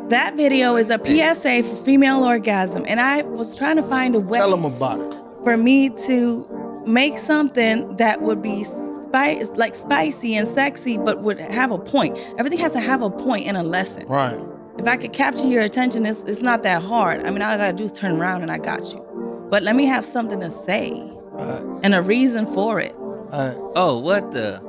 That video is a PSA for female orgasm, and I was trying to find a way. Tell them about it. For me to make something that would be spicy and sexy, but would have a point. Everything has to have a point and a lesson. Right. If I could capture your attention, it's not that hard. I mean, all I gotta do is turn around and I got you. But let me have something to say and a reason for it. Oh, what the?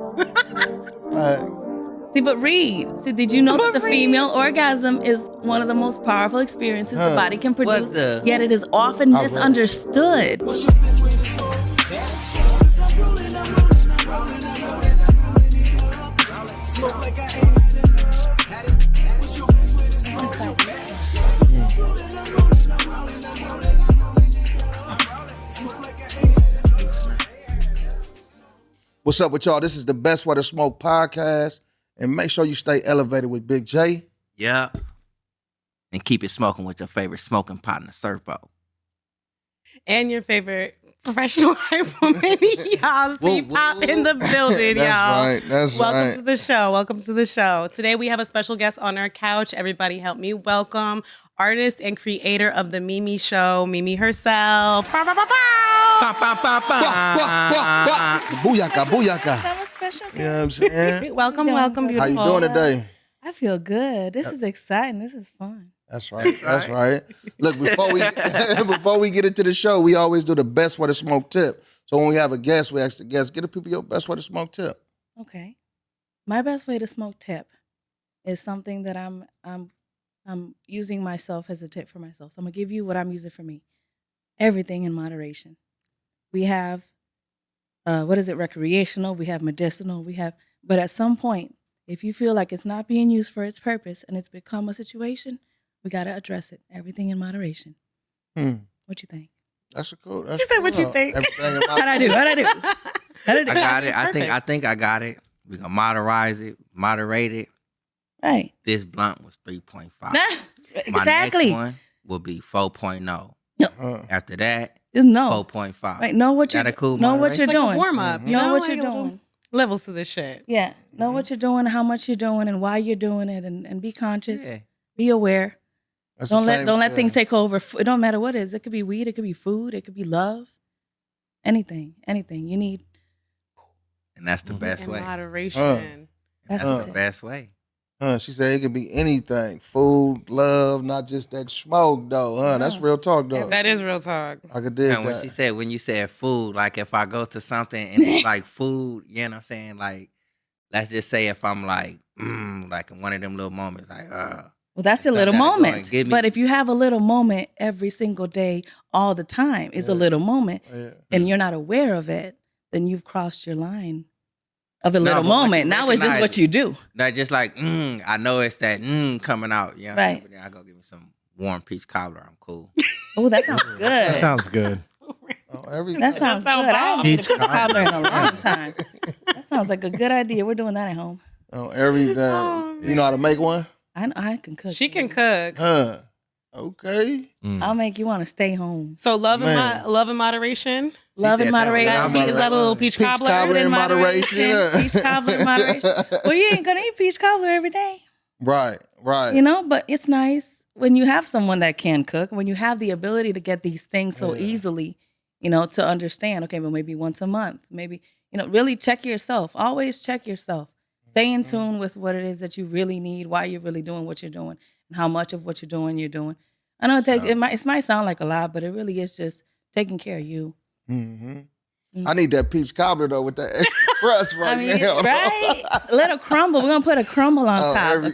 See, but read. See, did you know that the female orgasm is one of the most powerful experiences the body can produce? Yet it is often misunderstood. What's up with y'all? This is the Best Way to Smoke podcast. And make sure you stay elevated with Big J. Yeah. And keep it smoking with your favorite smoking partner, Surfboat. And your favorite professional hyperman, y'all. See Pop in the building, y'all. That's right. Welcome to the show. Welcome to the show. Today we have a special guest on our couch. Everybody help me welcome artist and creator of the Mimi Show, Mimi herself. Bow, bow, bow, bow. Booyaka, booyaka. That was special. You know what I'm saying? Welcome, beautiful. How you doing today? I feel good. This is exciting. This is fun. That's right. That's right. Look, before we get into the show, we always do the best way to smoke tip. So when we have a guest, we ask the guest, get the people your best way to smoke tip. Okay. My best way to smoke tip is something that I'm using myself as a tip for myself. So I'm gonna give you what I'm using for me. Everything in moderation. We have recreational, we have medicinal, but at some point, if you feel like it's not being used for its purpose and it's become a situation, we got to address it. Everything in moderation. What you think? That's a cool. You said what you think. How'd I do? I got it. I think I got it. We're going to moderate it. Right. This blunt was 3.5. Exactly. My next one will be 4.0. After that, just know 4.5. Right. Know what you're doing. Know what you're like doing. A warm up. Know what you're doing. Levels to this shit. Yeah. Know what you're doing, how much you're doing, and why you're doing it, and be conscious. Yeah. Be aware. Don't let things take over. It don't matter what it is. It could be weed. It could be food. It could be love. Anything you need. And that's the best way. Moderation. That's the best way. She said it could be anything. Food, love, not just that smoke, though. That's real talk, though. Yeah, that is real talk. I could dig that. When you said food, like if I go to something and it's like food, you know what I'm saying? Like, let's just say if I'm like in one of them little moments, like, well, that's a little moment. But if you have a little moment every single day, all the time, is a little moment, and you're not aware of it, then you've crossed your line of a little moment. Now it's just what you do. Not just like, I know it's that coming out. You know what I'm saying? But then I go give me some warm peach cobbler. I'm cool. Oh, that sounds good. That sounds good. That sounds good. I haven't made a cobbler in a long time. That sounds like a good idea. We're doing that at home. Oh, everything. You know how to make one? I can cook. She can cook. Okay. I'll make you want to stay home. So love and moderation. Love and moderation. Is that a little peach cobbler? Peach cobbler in moderation. Peach cobbler in moderation. Well, you ain't gonna eat peach cobbler every day. Right. You know, but it's nice when you have someone that can cook, when you have the ability to get these things so easily, you know, to understand, okay, well, maybe once a month, maybe, you know, really check yourself. Always check yourself. Stay in tune with what it is that you really need, why you're really doing what you're doing, and how much of what you're doing. I know it might sound like a lot, but it really is just taking care of you. I need that peach cobbler though with that extra crust now. Right? Let it crumble. We're gonna put a crumble on top. The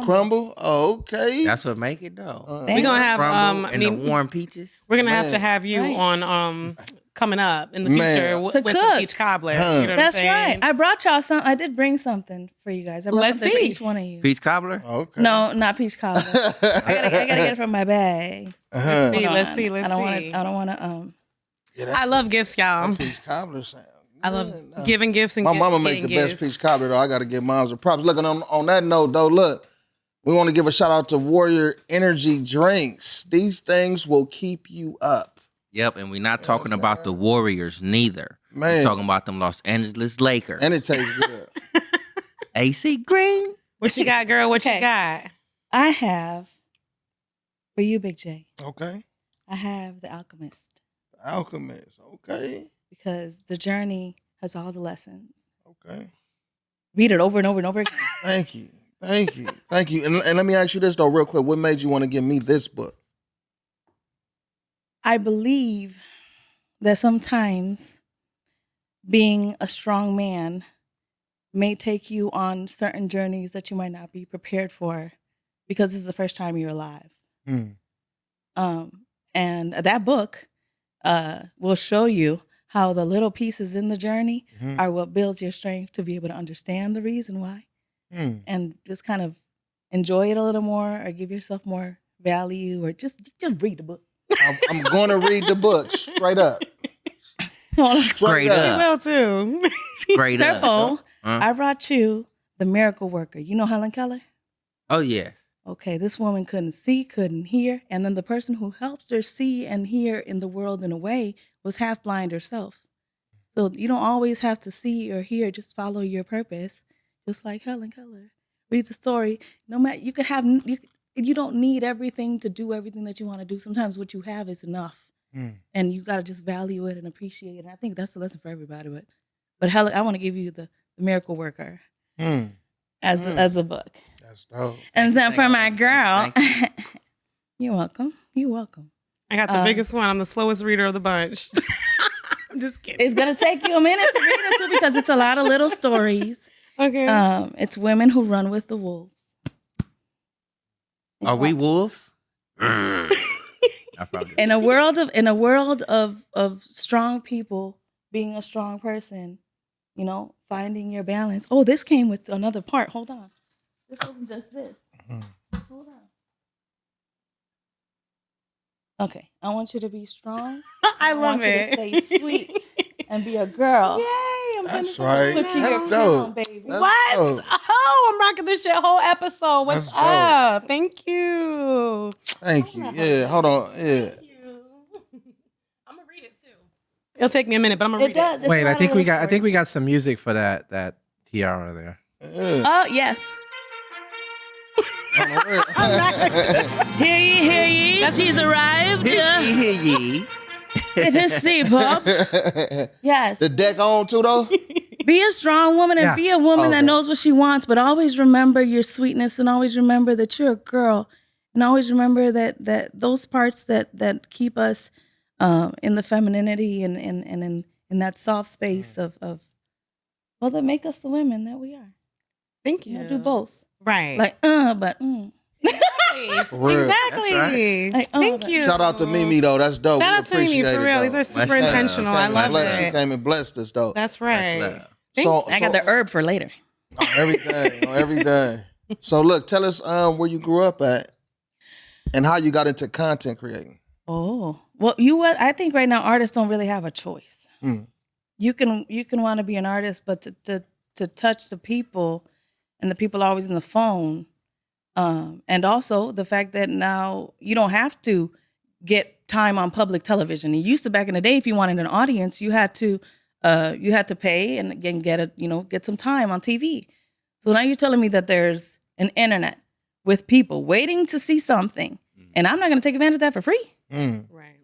crumble? Oh, okay. That's what make it though. We're gonna have the warm peaches. We're gonna have to have you on coming up in the future with some peach cobbler. You know what I'm saying? Right. I brought y'all some. I did bring something for you guys. I brought something for each one of you. Peach cobbler? Okay. No, not peach cobbler. I gotta get it from my bag. Let's see. I don't want to. I love gifts, y'all. Peach cobbler sound. I love giving gifts and my mama make the best peach cobbler though. I gotta give moms a props. Looking on that note though, look, we want to give a shout out to Warrior Energy Drinks. These things will keep you up. Yep, and we're not talking about the Warriors neither. We're talking about them Los Angeles Lakers. And it tastes good. AC Green. What you got, girl? What you got? I have For you, Big J, Okay. I have The Alchemist Alchemist. Okay. because the journey has all the lessons. Okay. Read it over and over and over again. Thank you. Thank you. Thank you. And let me ask you this, though, real quick. What made you want to give me this book? I believe that sometimes being a strong man may take you on certain journeys that you might not be prepared for because this is the first time you're alive. And that book will show you how the little pieces in the journey are what builds your strength to be able to understand the reason why and just kind of enjoy it a little more or give yourself more value or just read the book. I'm going to read the book straight up. Straight I up. will too. Straight up. Careful, I brought you The Miracle Worker. You know Helen Keller? Oh, yes. Okay, this woman couldn't see, couldn't hear, and then the person who helped her see and hear in the world in a way was half blind herself. So you don't always have to see or hear, just follow your purpose, just like Helen Keller. Read the story. No matter, you could have, you don't need everything to do everything that you want to do. Sometimes what you have is enough. And you got to just value it and appreciate it. And I think that's a lesson for everybody. But Helen, I want to give you the Miracle Worker as a book. That's dope. And then for my girl, Thank you're welcome. You're welcome. I got the biggest one. I'm the slowest reader of the bunch. I'm just kidding. It's gonna take you a minute to read it too because it's a lot of little stories. Okay. It's women who run with the wolves. Are we wolves? I probably In a world of strong people being a strong person, you know, finding your balance. Oh, this came with another part. Hold on. This wasn't just this. Hold on. Okay, I want you to be strong. I love want you it. to stay sweet and be a girl. Yay! I'm That's gonna right. Put your That's crown, dope. baby. That's What? dope. Oh, I'm rocking this shit whole episode. What's That's dope. up? Thank you. Thank you. Yeah, hold on. Yeah. I'm gonna read it too. It'll take me a minute, but I'm gonna read It does. It's Wait, a I lot think of we little got. I think we stories. got some music for that tiara there. Yeah. Oh yes. Hear ye, hear ye. She's arrived. hear ye. It is C-pop. Yes. The deck on too, though? Be a strong woman and Yeah. be a woman that Okay. knows what she wants, but always remember your sweetness and always remember that you're a girl. And always remember that those parts that keep us in the femininity and in that soft space of that make us the women that we are. Thank You you. know, do both. Right. Like, but For real. Exactly. That's Like, Thank but- you. Shout out to Mimi, though. That's dope. Shout We out to Mimi, appreciate for it, real. though. These are super Much love. intentional. I Much love love. She it. came and blessed us, though. That's Much right. love. So, I got the herb for later. everything, everything. So, look, tell us where you grew up at and how you got into content creating. Oh, well, I think right now artists don't really have a choice. You can want to be an artist, but to touch the people, and the people are always in the phone, and also the fact that now you don't have to get time on public television. It used to back in the day, if you wanted an audience, you had to pay and again get some time on TV. So now you're telling me that there's an internet with people waiting to see something, and I'm not going to take advantage of that for free. Right.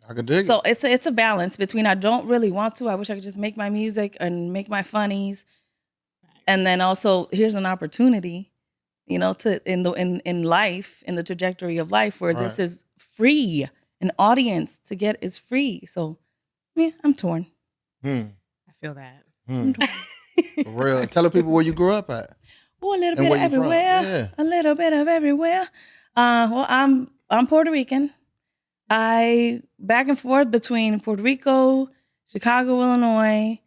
I could dig So it. it's a balance between I don't really want to. I wish I could just make my music and make my funnies, and then also here's an opportunity, to in life, in the trajectory of life where this Right. is free. An audience to get is free. So yeah, I'm torn. Hmm. I feel that. For real. Tell the people where you grew up at. Oh, a little And bit where of you from? everywhere. Yeah. A little bit of everywhere. Well, I'm Puerto Rican. I back and forth between Puerto Rico, Chicago, Illinois,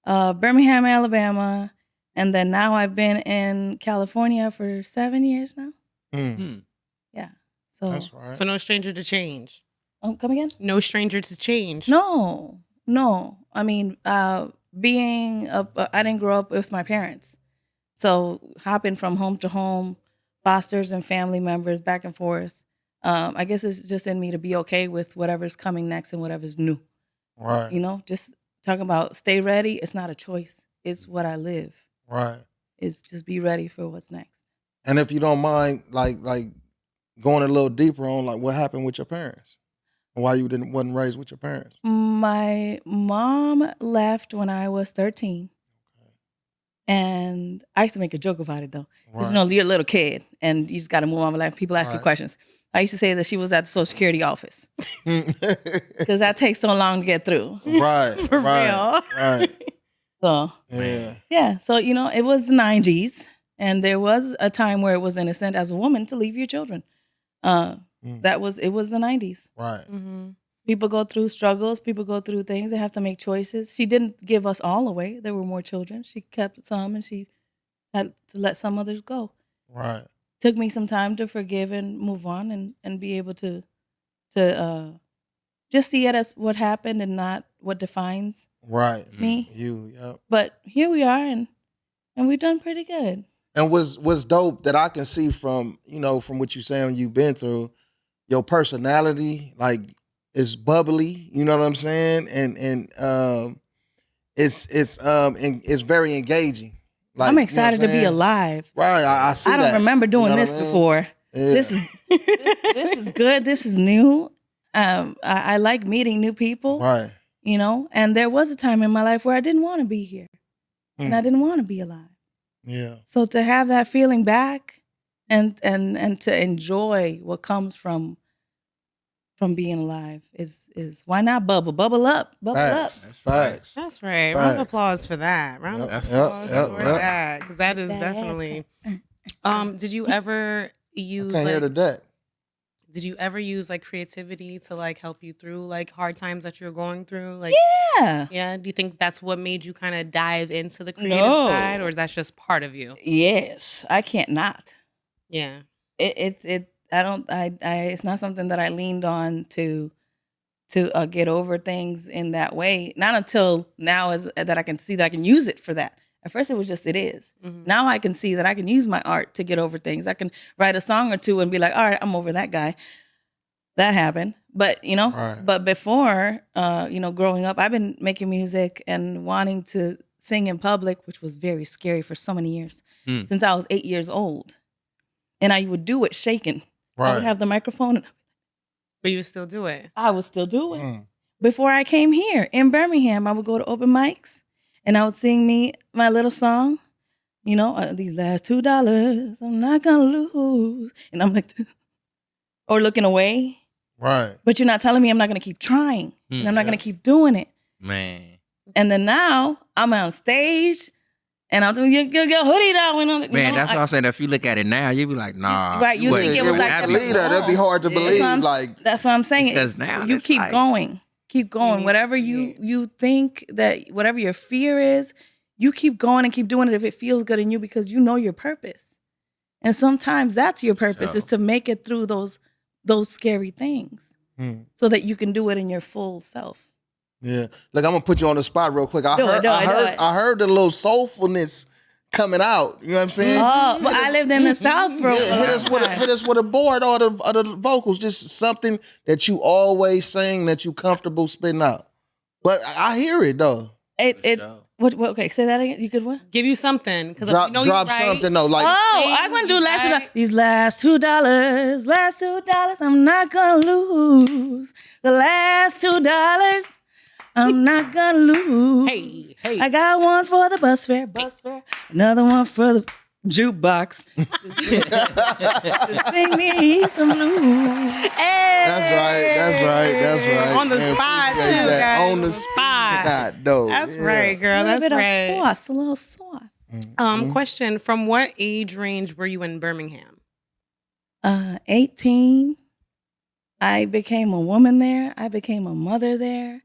Birmingham, Alabama, and then now I've been in California for 7 years now. Yeah. So, That's right. So no stranger to change. come again? No stranger to change. No. I mean, I didn't grow up with my parents. So hopping from home to home, fosters and family members back and forth. I guess it's just in me to be okay with whatever's coming next and whatever's new. Right. Just talking about stay ready. It's not a choice. It's what I live. Right. It's just be ready for what's next. And if you don't mind, like going a little deeper on like what happened with your parents and why you wasn't raised with your parents. My mom left when I was 13. And I used to make a joke about it though. Because you're a little kid and you just got to move on with life. People ask you questions. I used to say that she was at the Social Security office. Because that takes so long to get through. Right. For real. Right. So, yeah. So, it was the 90s. And there was a time where it was innocent as a woman to leave your children. It was the 90s. Right. Mm-hmm. People go through struggles. People go through things. They have to make choices. She didn't give us all away. There were more children. She kept some and she had to let some others go. Right. Took me some time to forgive and move on and be able to just see it as what happened and not what defines me. Yep. But here we are and we've done pretty good. And what's dope that I can see from what you're saying you've been through, your personality, like, it's bubbly, you know what I'm saying? And it's very engaging. Like, I'm excited to be alive. Right, I see that. I don't remember doing this before. Yeah. This is good. This is new. I like meeting new people. Right. And there was a time in my life where I didn't want to be here. And I didn't want to be alive. Yeah. So to have that feeling back and to enjoy what comes from being alive is why not bubble up. Facts. Facts. That's right. Round of applause for that. Round of applause for that, because that is definitely. Did you ever use? Can't hear the deck. Did you ever use like creativity to like help you through like hard times that you're going through? Like, yeah. Do you think that's what made you kind of dive into the creative side, or is that just part of you? Yes, I can't not. Yeah. It's not something that I leaned on to get over things in that way. Not until now that I can see that I can use it for that. At first it was just it is. Mm-hmm. Now I can see that I can use my art to get over things. I can write a song or two and be like, all right, I'm over that guy. That happened. But, but before, growing up, I've been making music and wanting to sing in public, which was very scary for so many years, since I was 8 years old. And I would do it shaking. Right. I would have the microphone. But you would still do it. I would still do it. Before I came here in Birmingham, I would go to open mics and I would sing my little song. These last $2, I'm not going to lose. And I'm like, or looking away. Right. But you're not telling me I'm not going to keep trying. And I'm not going to keep doing it. Man. And then now I'm on stage. And I'm doing your hoodie down. Man, that's what I'm saying. If you look at it now, you be like, nah. Right, you think it was like that. That'd be hard to believe. That's what I'm saying. Because now you keep going. Keep going. Whatever you think that, whatever your fear is, you keep going and keep doing it if it feels good in you because you know your purpose. And sometimes that's your purpose, is to make it through those scary things so that you can do it in your full self. Yeah, look, I'm gonna put you on the spot real quick. I heard the little soulfulness coming out. You know what I'm saying? Oh, but I lived in the South for a while. Hit us with a board or the vocals. Just something that you always sing that you comfortable spitting out. But I hear it though. What? Okay, say that again. You could what? Give you something because drop something though. Like I'm gonna do these last $2, I'm not gonna lose. The last $2. I'm not gonna lose. Hey. I got one for the bus fare. Another one for the jukebox. Sing me some blues. Hey. That's right. On the spot too, guys. On the spot. That's right, girl. That's right. A little sauce. Question: from what age range were you in Birmingham? 18. I became a woman there. I became a mother there.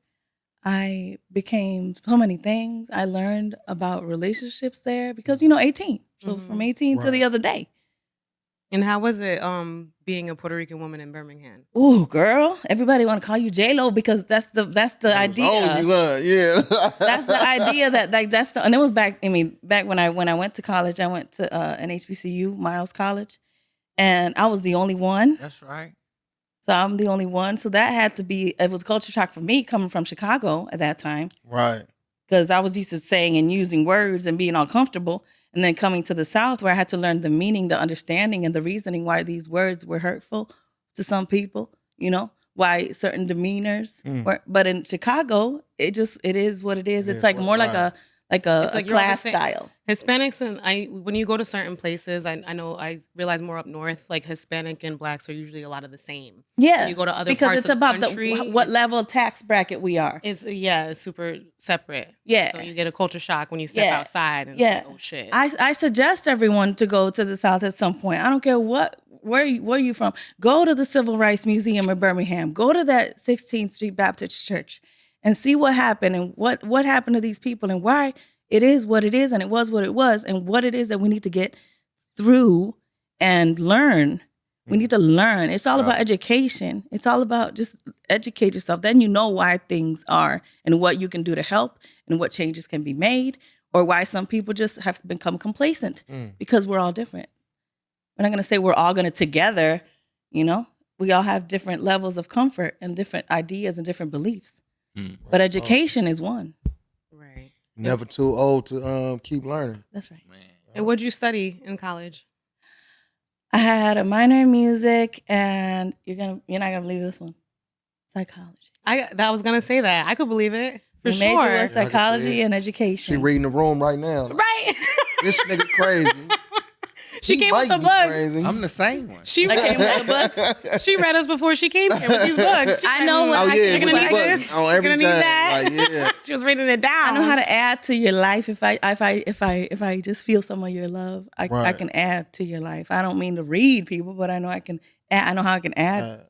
I became so many things. I learned about relationships there because, 18. So from 18 to the other day. And how was it being a Puerto Rican woman in Birmingham? Ooh, girl. Everybody want to call you J-Lo because that's the idea. Oh, you are, yeah. That's the idea and it was back when I went to college, I went to an HBCU, Miles College, and I was the only one. That's right. So I'm the only one. So that had to be, it was a culture shock for me coming from Chicago at that time. Right. Because I was used to saying and using words and being all comfortable. And then coming to the South, where I had to learn the meaning, the understanding, and the reasoning why these words were hurtful to some people, why certain demenors were. But in Chicago, it is what it is. It's like more like a class style. Hispanics when you go to certain places, I know I realize more up north, like Hispanic and blacks are usually a lot of the same. Yeah, when you go to other because parts it's of the about country, what level of tax bracket we are. It's super separate. Yeah, so you get a culture shock when you step outside. And yeah, it's like, oh shit. I suggest everyone to go to the South at some point. I don't care where you from. Go to the Civil Rights Museum in Birmingham. Go to that 16th Street Baptist Church and see what happened and what happened to these people and why it is what it is and it was what it was and what it is that we need to get through and learn. We need to learn. It's all about education. It's all about just educate yourself. Then you know why things are and what you can do to help and what changes can be made or why some people just have become complacent because we're all different. We're not going to say we're all going to together, we all have different levels of comfort and different ideas and different beliefs. But education is one. Right. Never too old to keep learning. That's right. Man. And what'd you study in college? I had a minor in music, and you're not gonna believe this one, psychology. I was gonna say that. I could believe it for The major sure. was psychology and education. She reading the room right now. Right. This nigga crazy. She He came with might the be books. crazy. I'm the same one. She I came with the books. She read us before she came here with these books. She I said, know what Oh I yeah, you're with gonna the need books this. on You're gonna everything. need that. Like, yeah. She was reading it down. I know how to add to your life. If I just feel some of your love, I Right. can add to your life. I don't mean to read people, but I know I can. I know how I can add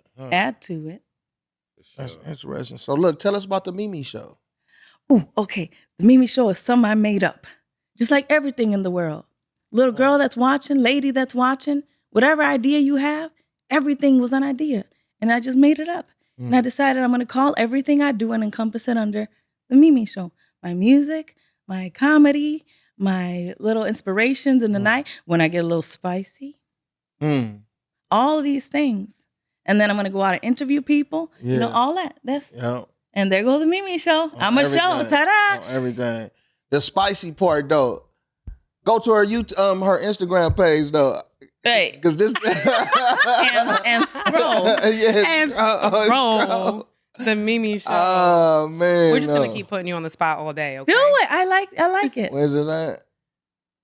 to it. That's interesting. So look, tell us about the Mimi Show. Ooh, okay. The Mimi Show is something I made up, just like everything in the world. Little girl that's watching, lady that's watching, whatever idea you have, everything was an idea, and I just made it up. And I decided I'm going to call everything I do and encompass it under the Mimi Show. My music, my comedy, my little inspirations in the night, when I get a little spicy, all of these things. And then I'm going to go out and interview people, all that. And there goes the Mimi Show. I'm a show, ta-da. On everything. The spicy part, though. Go to her her Instagram page, though. Right. Because this... and scroll. And scroll. The Mimi Show. Oh, man. We're just going to keep putting you on the spot all day, okay? Do it. I like it. Where's it at?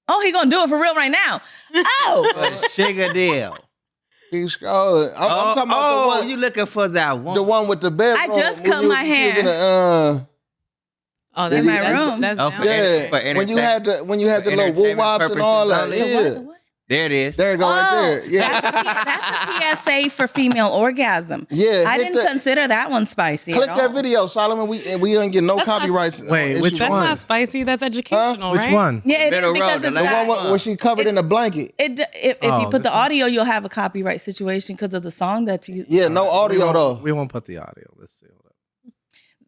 Oh, he going to do it for real right now. Oh. Sugar deal. Keep scrolling. I'm talking about the one. You looking for that one? The one with the bedroom. I just cut my hair. Oh, in my room. That's Oh, down. Yeah. For when you had the little woo wops and all that. Yeah. There it is. There you go right there. Yeah. That's a PSA for female orgasm. Yeah. I hit didn't that- consider that one spicy Click at that all. video, Solomon. We don't get no That's not- copyrights. Wait, issues. which That's one? not spicy. That's educational, Which right? one? Yeah, it Middle is because road, it's the The not, one where she covered in a blanket. if Oh, you put this the one. audio, you'll have a copyright situation because of the song that's used. Yeah, no audio though. We won't put the audio. Let's see. Hold up.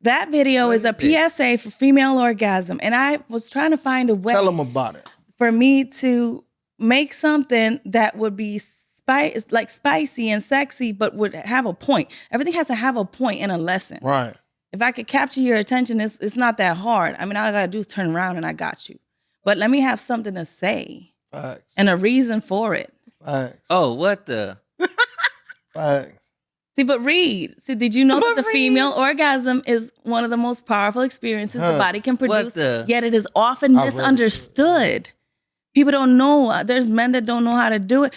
That video is a PSA for female orgasm. And I was trying to find a way Tell them about it. for me to make something that would be spicy and sexy, but would have a point. Everything has to have a point and a lesson. Right. If I could capture your attention, it's not that hard. I mean, all I gotta do is turn around and I got you. But let me have something to say Facts. and a reason for it. Facts. Oh, what the? Facts. See, but read. See, did you know that the female orgasm is one of the most powerful experiences the body can produce? Yet it is often I read it. misunderstood. People don't know. There's men that don't know how to do it.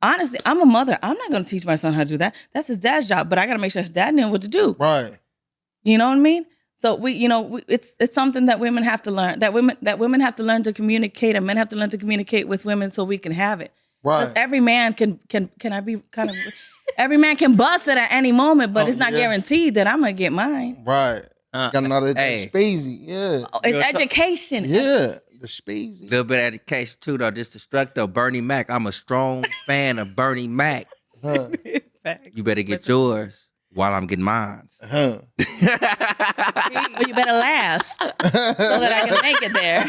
Honestly, I'm a mother. I'm not going to teach my son how to do that. That's his dad's job. But I got to make sure his dad knew what to do. Right. You know what I mean? So it's something that women have to learn. That women have to learn to communicate, and men have to learn to communicate with women so we can have it. Right. Because every man can I be kind of every man can bust it at any moment, but it's not guaranteed that I'm gonna get mine. Right. Got another Hey. speezy. Yeah. Oh, it's education. Yeah. The speezy. Little bit of education too, though. This destructor, Bernie Mac. I'm a strong fan of Bernie Mac. Huh. You better get yours while I'm getting mine. Huh. But you better last so that I can make it there.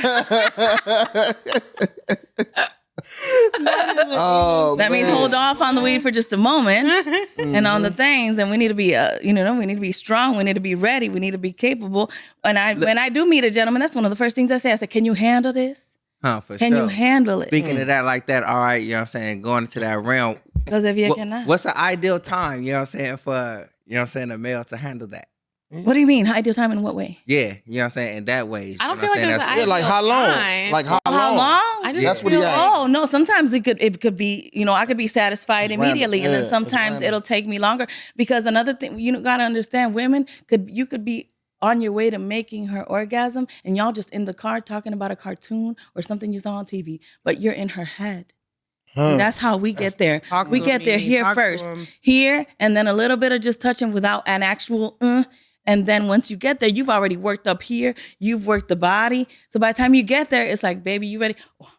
Oh, That means man. hold off on the weed for just a moment, and on the things. And we need to be, we need to be strong. We need to be ready. We need to be capable. And when I do meet a gentleman, that's one of the first things I say. I say, "Can you handle this?" For Can sure. you handle it? Speaking of that like that, all right, you know what I'm saying, going into that realm. Because if you cannot. What's the ideal time, you know what I'm saying, for, you know what I'm saying, a male to handle that? What do you mean? Ideal time in what way? Yeah, you know what I'm saying, in that way. I don't feel like there's an Yeah, ideal like how long? time. Like how long? How long? I just That's what he feel asked. like Oh no! Sometimes it could be, you know, I could be satisfied It's random. immediately, and Yeah, then it's sometimes random. it'll take me longer. Because another thing, you gotta understand, women you could be on your way to making her orgasm, and y'all just in the car talking about a cartoon or something you saw on TV, but you're in her head. And that's how we get there. Talk We to get him, there Mimi. here Talk to first, him. here, and then a little bit of just touching without an actual. And then once you get there, you've already worked up here. You've worked the body. So by the time you get there, it's like, baby, you ready? Oh,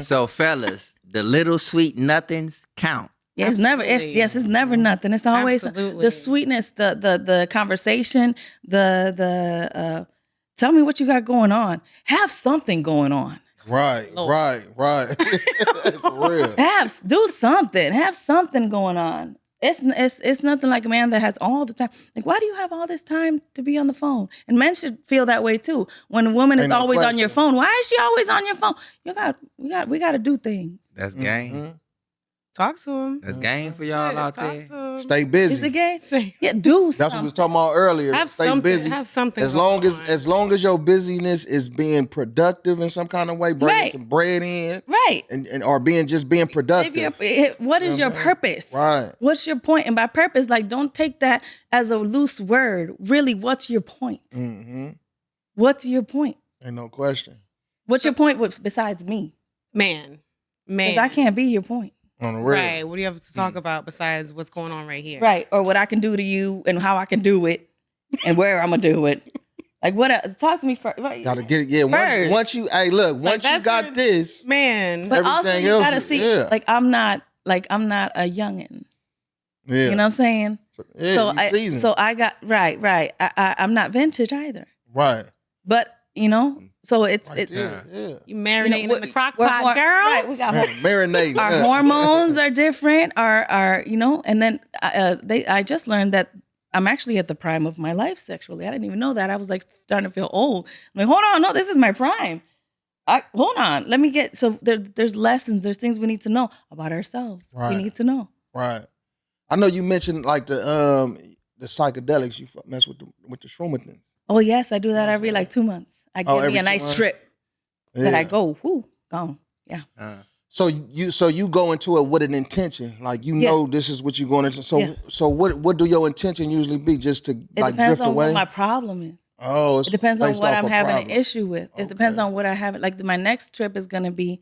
So, fellas, the little sweet nothings count. yeah, it's never. It's never nothing. It's always Absolutely. the sweetness, the conversation, the tell me what you got going on. Have something going on. Right. For real. Do something. Have something going on. It's nothing like a man that has all the time. Like, why do you have all this time to be on the phone? And men should feel that way too. When a woman is Ain't no always on your question. phone, why is she always on your phone? We got to do things. That's game. talk to him. That's game for y'all Shit, out talk there. to him. Stay Is busy. it gay? Say- Yeah, do That's what we something. was talking about earlier. Have Stay something. busy. Have something. As long going as on. long as your busyness is being productive in some kind of way, bringing Right. some bread in, Right. and or being If productive. what is your purpose? Right. What's your point? And by purpose, like, don't take that as a loose word. Really, what's your point? Mm-hmm. What's your point? Ain't no question. What's your point besides me? man. Because I can't be your point. On the real. Right. What do you have to talk about besides what's going on right here? Right. Or what I can do to you and how I can do it and where I'm going to do it. Like, what? Talk to me first. Right. Gotta get it. Yeah. First. Once you, hey, look. Once you that's got where- this, Man. But also, everything you else gotta is- see, yeah. I'm not a youngin'. yeah. You know what I'm saying? Yeah, so you seasoned. I got right. I'm not vintage either. right. But so it's Right it. there. Yeah. You marinating in the crock we're pot, girl. Right. We got Marinating. our hormones are different. Our and then I just learned that I'm actually at the prime of my life sexually. I didn't even know that. I was like starting to feel old. I'm like, hold on, no, this is my prime. Hold on, let me get. So there's lessons. There's things we need to know about ourselves. Right. We need to know. Right. I know you mentioned like the psychedelics. You mess with the shroomatins. Oh yes, I do that every like 2 months. I give every me a 2 nice months? trip that I Yeah. go. Whoo, gone. Yeah. So you go into it with an intention, like Yeah. know this is what you're going into. So Yeah. so what do your intention usually be? Just to It like depends drift on away? what my problem is. Oh, It depends on based what off I'm a having problem. an issue with. It depends Okay. on what I have. Like my next trip is going to be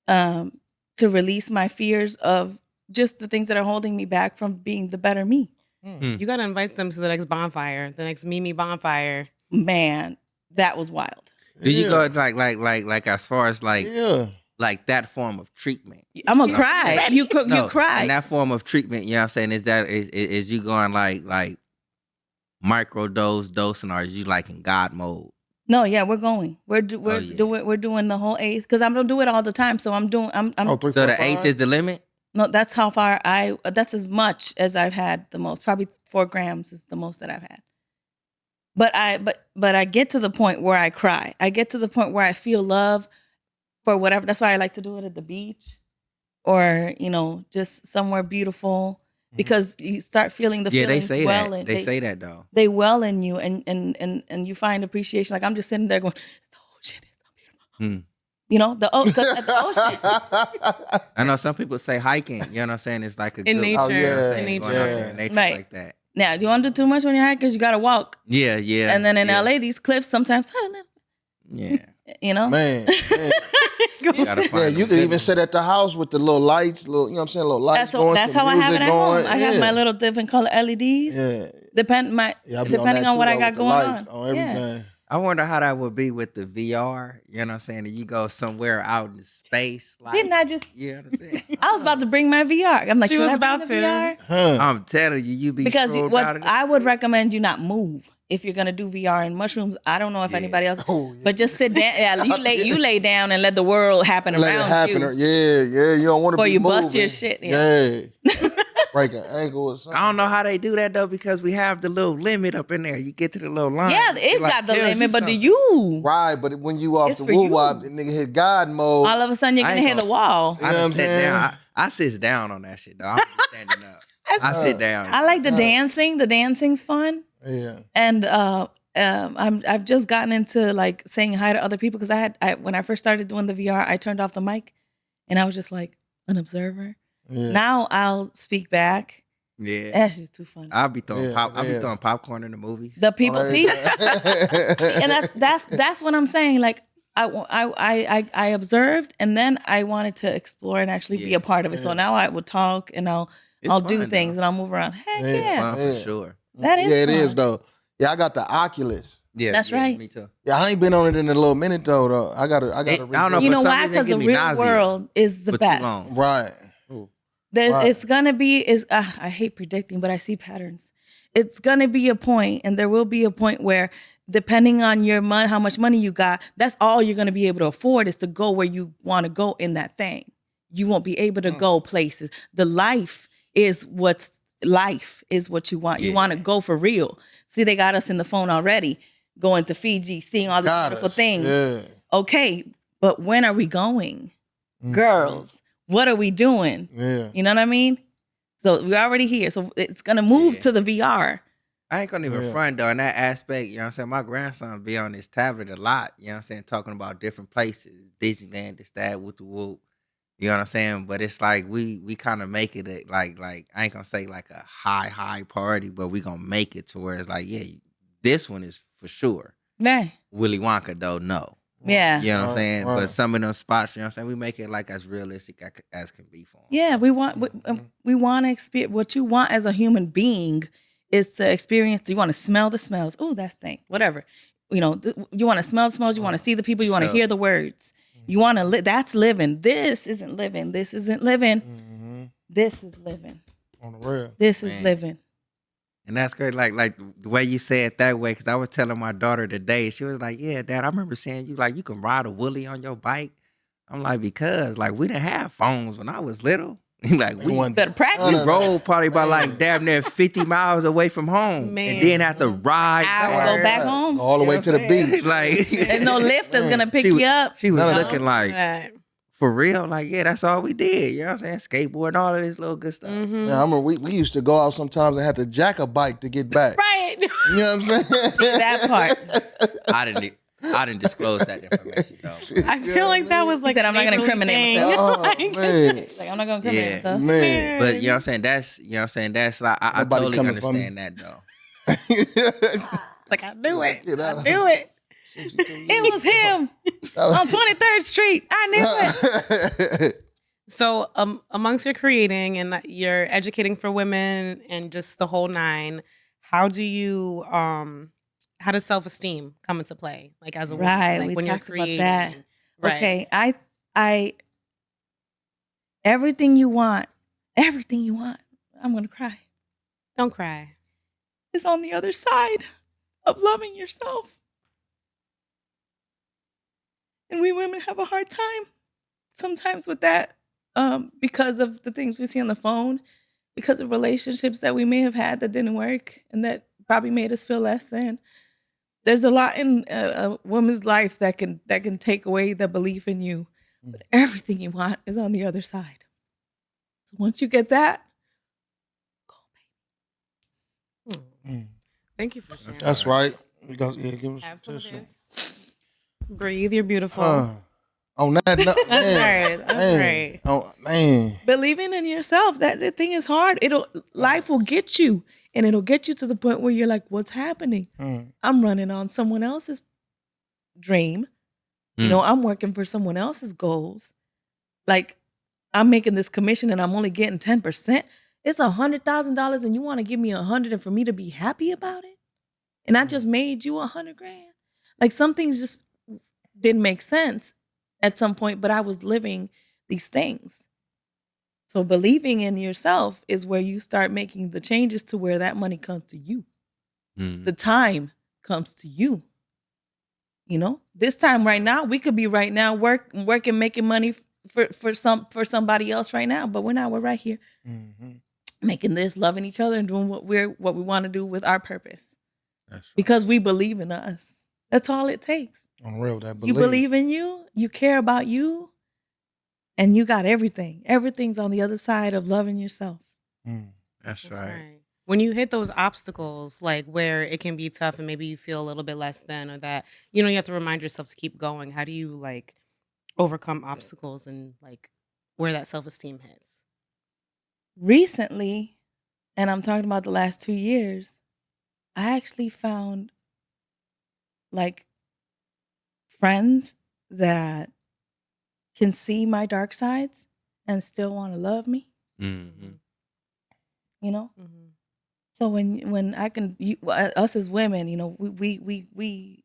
to release my fears of just the things that are holding me back from being the better me. You got to invite them to the next bonfire, the next Mimi bonfire. Man, that was wild. Do you Yeah. go like as far as like that form of treatment? I'm gonna cry. You cry. And that form of treatment, you know what I'm saying, is you going like microdose dosing, or is you like in God mode? No, yeah, we're going. We're yeah. doing the whole eighth because I'm gonna do it all the time. So I'm 3, So 4, the 5? eighth is the limit? no. That's how far that's as much as I've had the most. Probably 4 grams is the most that I've had. But I get to the point where I cry. I get to the point where I feel love for whatever. That's why I like to do it at the beach or, just somewhere beautiful because you start feeling the Yeah, they feelings say well. that. And They say that though. They well in you and you find appreciation. Like I'm just sitting there going, the ocean is so beautiful. The ocean. I know some people say hiking, you know what I'm saying? It's like a In good, nature. Oh, yeah. saying, In going nature. out there in nature Right. like that. Now, do you want to do too much when you're hiking? Because you got to walk. Yeah, yeah. And then in yeah. LA, these cliffs sometimes, Yeah. Man. You gotta Yeah, find you them can even good sit at the house with the little lights, little lights going. that's some how I have it music at home. going. I have Yeah. my little different color LEDs. Yeah. Depending I be on that what too, I though, got with the going lights on. on Yeah. everything. I wonder how that would be with the VR. You know what I'm saying? And you go somewhere out in space. Like, Didn't I just? you know what I'm saying? I was about to bring my VR. I'm like, She should was I bring about the to. VR? Huh. I'm telling you be Because strolled what out of I would recommend you not move if you're gonna do VR and mushrooms. I don't know if anybody else, Oh, yeah. but just sit down. Yeah, you lay down and let the world happen Let it around happen. you. Yeah. You don't want to Before be you moving. bust your shit, Yeah. break an ankle or something. I don't know how they do that though, because we have the little limit up in there. You get to the little line. Yeah, it like, got the tells limit, but do something. you? Right, but when you off It's the for woo you. wop, the nigga hit God mode. All of a sudden, you're I gonna ain't hit the gonna- wall. You know I what done I'm sit saying? down. I sit down on that shit though. I'm just standing up. I sit down. I like the dancing. The dancing's fun. Yeah. And I've just gotten into like saying hi to other people because when I first started doing the VR, I turned off the mic, and I was just like an observer. Yeah. Now I'll speak back. Yeah. That shit's too funny. I'll be throwing Yeah, throwing popcorn in the movies. The people see, Oh, and that's what I'm saying. Like I observed, and then I wanted to explore and actually be a part of it. So now I will talk, and I'll do fun, things, though. and I'll move around. Heck Yeah. yeah, Fun for sure. that is Yeah, it fun. is though. Yeah, I got the Oculus. Yeah, That's yeah, right. Me too. Yeah, I ain't been on it in a little minute though. I gotta. I don't know. You For know some why? reason, Because give the me real nausea world is the for best. too long. Right. Right. It's gonna be I hate predicting, but I see patterns. It's gonna be a point, and there will be a point where, depending on your money, how much money you got, that's all you're gonna be able to afford is to go where you want to go in that thing. You won't be able to go places. The life is what you want. You want to go for real. See, they got us in the phone already, going to Fiji, seeing all these beautiful things. Yeah. Okay, but when are we going, girls? What are we doing? Yeah. You know what I mean? So we're already here. So it's gonna move to the VR. I ain't gonna even front though in that aspect, you know what I'm saying? My grandson be on his tablet a lot, you know what I'm saying, talking about different places, Disneyland, this, that, whoop the whoop. You know what I'm saying? But it's like we kind of make it like I ain't gonna say like a high party, but we gonna make it to where it's like, yeah, this one is for sure. Yeah. Willy Wonka though, no. Yeah. You know what I'm saying? Right. But some of them spots, you know what I'm saying, we make it like as realistic as can be for them. Yeah, we want to experience what you want as a human being is to experience. Do you want to smell the smells? Oh, that's thing. Whatever. You know, you want to smell the smells. You want to see the people. You want to hear the words. You want to that's living. This isn't living. This isn't living. This is living. On the real. This is living. And that's great, like the way you say it that way, because I was telling my daughter today, she was like, yeah, Dad, I remember seeing you, like, you can ride a Willy on your bike. I'm like, because, like, we didn't have phones when I was little. Like, we Better practice. we rode probably about, like, damn near 50 miles away from home. Man. And then have to ride Go back home. All the way to the beach. Like, There's no lift that's gonna pick you up. she was None of looking like, Right. for real, like, yeah, that's all we did. You know what I'm saying? Skateboard and all of this little good stuff. Yeah, I remember we used to go out sometimes and have to jack a bike to get back. Right. You know what I'm saying? That part. I didn't disclose that information, though. I feel like that was like said, I'm not gonna neighborly incriminate thing. Oh, Like, man. Like I'm not gonna incriminate Yeah. myself. Man. But you know what I'm saying? That's like I Nobody totally coming for me. understand that though. like I knew it. You know? I knew it. It was him on 23rd Street. I knew it. So amongst your creating and your educating for women and just the whole nine, how do you how does self-esteem come into play? Like as a woman, Right, like we when you're talked about creating. that. Right. Okay, I everything you want, I'm gonna cry. Don't cry. Is on the other side of loving yourself. And we women have a hard time sometimes with that because of the things we see on the phone, because of relationships that we may have had that didn't work and that probably made us feel less than. There's a lot in a woman's life that can take away the belief in you, but everything you want is on the other side. So once you get that, go, baby. Thank you for sharing. That's right. We got give us Have some some tissue. of this. Breathe. You're beautiful. On that note, That's man, right. That's man, right. Oh man, Believing in yourself, that the thing is hard. Life will get you, and it'll get you to the point where you're like, what's happening? I'm running on someone else's dream. You know, I'm working for someone else's goals. Like, I'm making this commission and I'm only getting 10%. It's $100,000 and you want to give me $100 and for me to be happy about it? And I just made you $100,000. Like, some things just didn't make sense at some point, but I was living these things. So believing in yourself is where you start making the changes to where that money comes to you. The time comes to you. You know, this time right now, we could be right now working, making money for somebody else right now, but we're not. We're right here. making this, loving each other, and doing what we want to do with our purpose. That's right. Because we believe in us. That's all it takes. On real, that You believe in you care about you, and you got everything. Everything's on the other side of loving yourself. That's right. When you hit those obstacles, like where it can be tough and maybe you feel a little bit less than, or that, you know, you have to remind yourself to keep going. How do you like overcome obstacles and like where that self-esteem hits? Recently, and I'm talking about the last 2 years, I actually found like friends that can see my dark sides and still want to love me. Mm-hmm. You know? So when I can, us as women, you know, we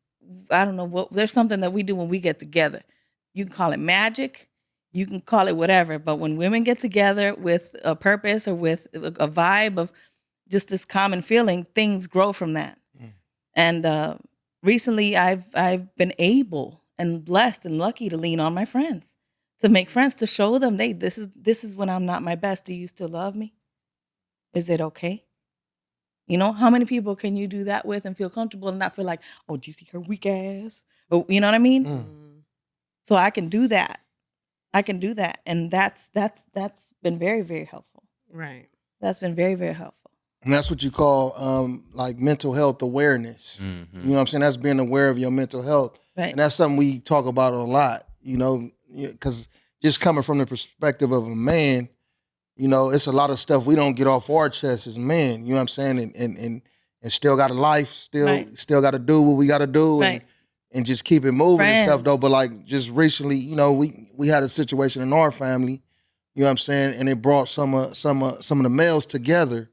I don't know what, there's something that we do when we get together. You can call it magic, you can call it whatever, but when women get together with a purpose or with a vibe of just this common feeling, things grow from that. And recently I've been able and blessed and lucky to lean on my friends, to make friends, to show them, hey, this is when I'm not my best. Do you still love me? Is it okay? You know, how many people can you do that with and feel comfortable and not feel like, oh, do you see her weak ass? Or, you know what I mean? So I can do that. And that's been very, very helpful. Right. That's been very, very helpful. And that's what you call like mental health awareness. You know what I'm saying? That's being aware of your mental health. Right. And that's something we talk about a lot, you know, because just coming from the perspective of a man, you know, it's a lot of stuff we don't get off our chest as men, you know what I'm saying? And still got a life, still got to do what we got to do and just keep it moving and stuff though. But like just recently, you know, we had a situation in our family, you know what I'm saying? And it brought some of the males together,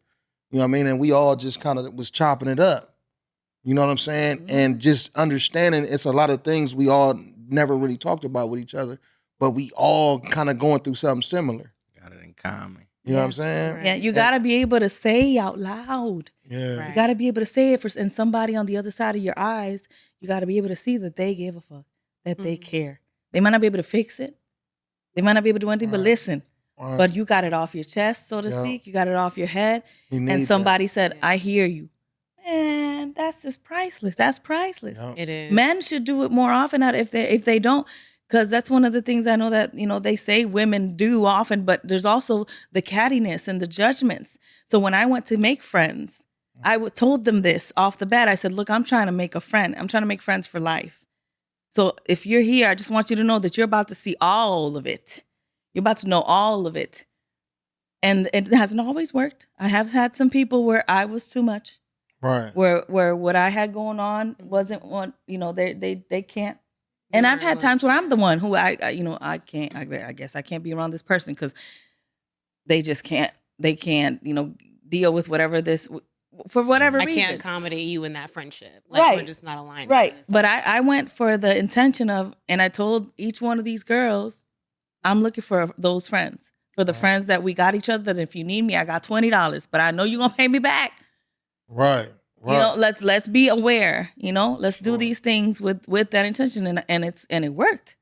you know what I mean? And we all just kind of was chopping it up, you know what I'm saying? And just understanding it's a lot of things we all never really talked about with each other, but we all kind of going through something similar. Common. You know what I'm saying? Right. Yeah, you got to be able to say out loud. Yeah. You got to be able to say it and somebody on the other side of your eyes, you got to be able to see that they give a fuck, that they care. They might not be able to fix it. They might not be able to do anything but listen. But you got it off your chest, so to speak. You got it off your head. And somebody said, I hear you. Man, that's just priceless. That's priceless. It is. Men should do it more often if they don't. Because that's one of the things I know that, you know, they say women do often, but there's also the cattiness and the judgments. So when I went to make friends, I told them this off the bat. I said, look, I'm trying to make a friend. I'm trying to make friends for life. So if you're here, I just want you to know that you're about to see all of it. You're about to know all of it. And it hasn't always worked. I have had some people where I was too much. Right. Where what I had going on wasn't what, you know, they can't. And I've had times where I'm the one who I guess I can't be around this person because they just can't, you know, deal with whatever this, for whatever reason. I can't accommodate you in that friendship. Like, we're just not aligned. Right. But I went for the intention of, and I told each one of these girls, I'm looking for those friends, for the friends that we got each other, that if you need me, I got $20, but I know you're going to pay me back. Right. You know, let's be aware. You know, let's do these things with that intention, and it worked.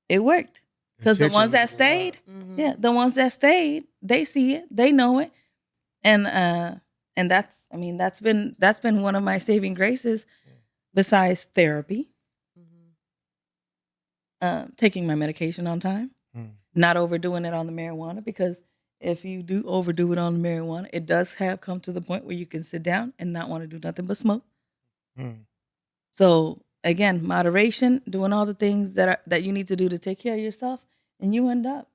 It worked because the ones that stayed, the ones that stayed, they see it, they know it, and that's been one of my saving graces, besides therapy, taking my medication on time, not overdoing it on the marijuana, because if you do overdo it on the marijuana, it does have come to the point where you can sit down and not want to do nothing but smoke. So again, moderation, doing all the things that you need to do to take care of yourself, and you end up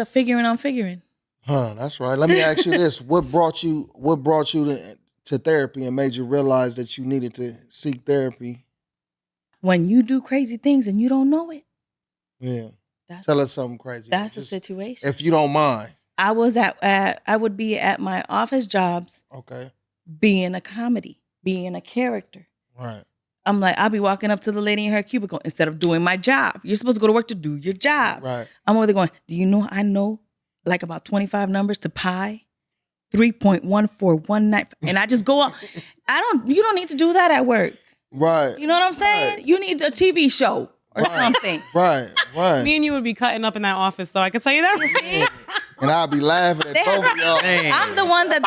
figuring on figuring. That's right. Let me ask you this: what brought you to therapy and made you realize that you needed to seek therapy? When you do crazy things and you don't know it. Yeah. Tell us something crazy. That's the situation. If you don't mind. I would be at my office jobs. Okay. Being a comedy, being a character. Right. I'm like, I'll be walking up to the lady in her cubicle instead of doing my job. You're supposed to go to work to do your job. Right. I'm over there going, do you know I know like about 25 numbers to pi? 3.1419. And I just go up. You don't need to do that at work. Right. You know what I'm saying? Right. You need a TV show. Or something. Right. Me and you would be cutting up in that office, though. I can tell you that. And I'll be laughing at both of y'all. I'm the one that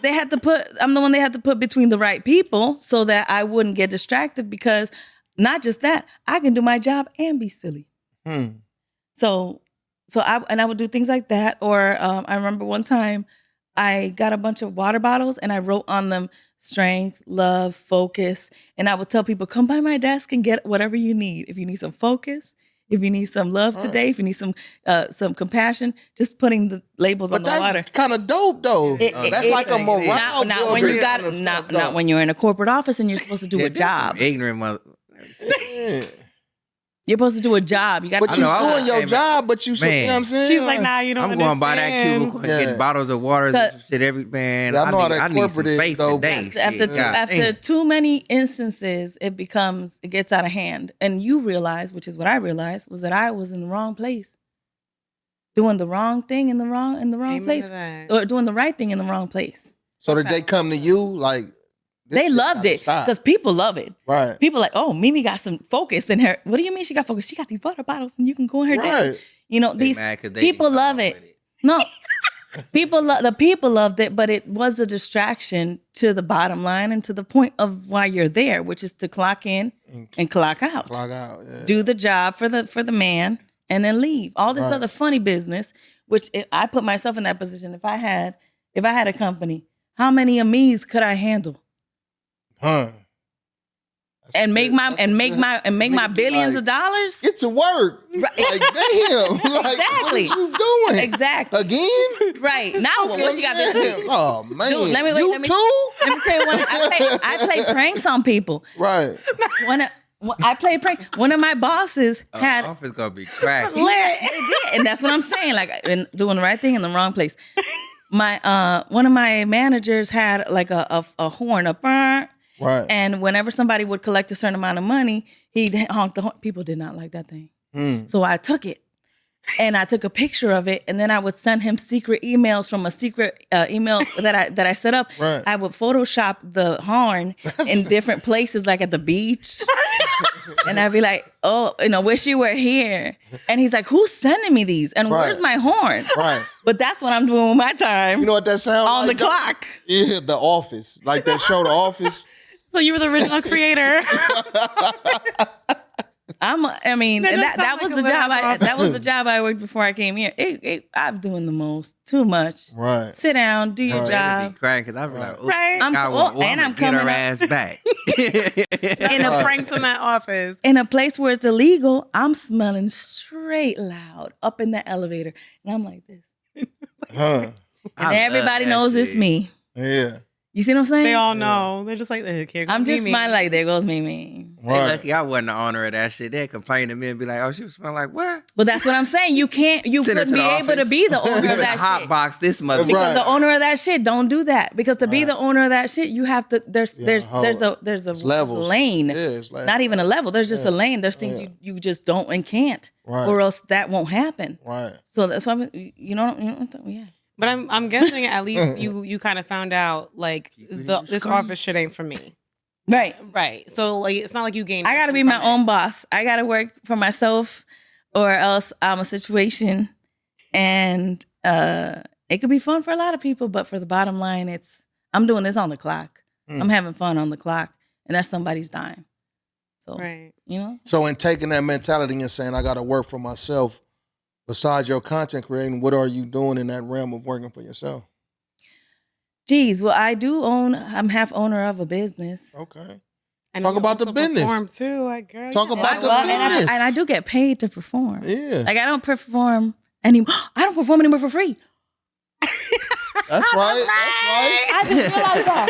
they had to put. I'm the one they had to put between the right people so that I wouldn't get distracted, because not just that, I can do my job and be silly. So I would do things like that. Or I remember one time I got a bunch of water bottles and I wrote on them strength, love, focus. And I would tell people, come by my desk and get whatever you need. If you need some focus, if you need some love today, if you need some compassion, just putting the labels on the water. That's kind of dope, though. That's like a morale. Not when you got not when you're in a corporate office and you're supposed to do a job. Ignorant mother. You're supposed to do a job. You got. But you're doing your job. But you know what I'm saying? She's like, nah, you don't understand. I'm going by that cubicle and getting bottles of water and shit every man. I know how that need some corporate is, faith though. today. After too many instances, it gets out of hand, and you realize, which is what I realized, was that I was in the wrong place, doing the wrong thing in the wrong place, or doing the right thing in the wrong place. So did they come to you like? They loved it because people love it. Right. People like, oh, Mimi got some focus in her. What do you mean she got focus? She got these water bottles and you can go in her desk. You know, these people love it. No, the people loved it, but it was a distraction to the bottom line and to the point of why you're there, which is to clock in and clock out. Clock out. Yeah. Do the job for the man and then leave. All this other funny business, which I put myself in that position. If I had a company, how many of me's could I handle? And make my billions of dollars. Get to work. Right. Like damn. Like, exactly. What you doing? Exactly. Again? Right. Now what you got this week? Oh man. Dude, let me tell you one. I play pranks on people. Right. I played prank. One of my bosses had office gonna be cracked. They did, and that's what I'm saying. Like doing the right thing in the wrong place. My one of my managers had like a horn, a burn. Right. And whenever somebody would collect a certain amount of money, he'd honk the horn. People did not like that thing. So I took it and I took a picture of it, and then I would send him secret emails from a secret email that I set up. Right. I would Photoshop the horn in different places, like at the beach. And I'd be like, oh, wish you were here. And he's like, who's sending me these? And where's my horn? Right. But that's what I'm doing with my time. You know what that sounds on like? The clock. Yeah, The Office. Like that show, The Office. So you were the original creator. That was the job. That was the job I worked before I came here. I'm doing the most, too much. Right. Sit down, do your job. Be crying because I'm like, I'm get her ass back. In the pranks in that office, in a place where it's illegal, I'm smelling straight loud up in the elevator, and I'm like this, and everybody knows it's me. Yeah. You see what I'm saying? They all know. They're just like, here goes I'm just Mimi. smiling like, there goes Mimi. Right. They lucky I wasn't the owner of that shit. They'd complain to me and be like, oh, she was smelling like what? But that's what I'm saying. You couldn't be able to be the owner of that shit. Hot box this mother. Because the owner of that shit don't do that. Because to be the owner of that shit, you have to. There's a lane. Yeah, not even a level. There's just a lane. There's things you just don't and can't, or else that won't happen. Right. So that's why yeah. But I'm guessing at least you kind of found out like this office shit ain't for me. Right. So like it's not like you gained. I gotta be my own boss. I gotta work for myself, or else I'm a situation. And it could be fun for a lot of people, but for the bottom line, I'm doing this on the clock. I'm having fun on the clock, and that's somebody's dime. So So in taking that mentality and saying I gotta work for myself. Besides your content creating, what are you doing in that realm of working for yourself? Geez, well, I'm half owner of a business. Okay. And talk about the business. Perform too, girl. Talk about the business. And I do get paid to perform. Yeah. Like I don't perform anymore. I don't perform anymore for free. That's right. I just realized that.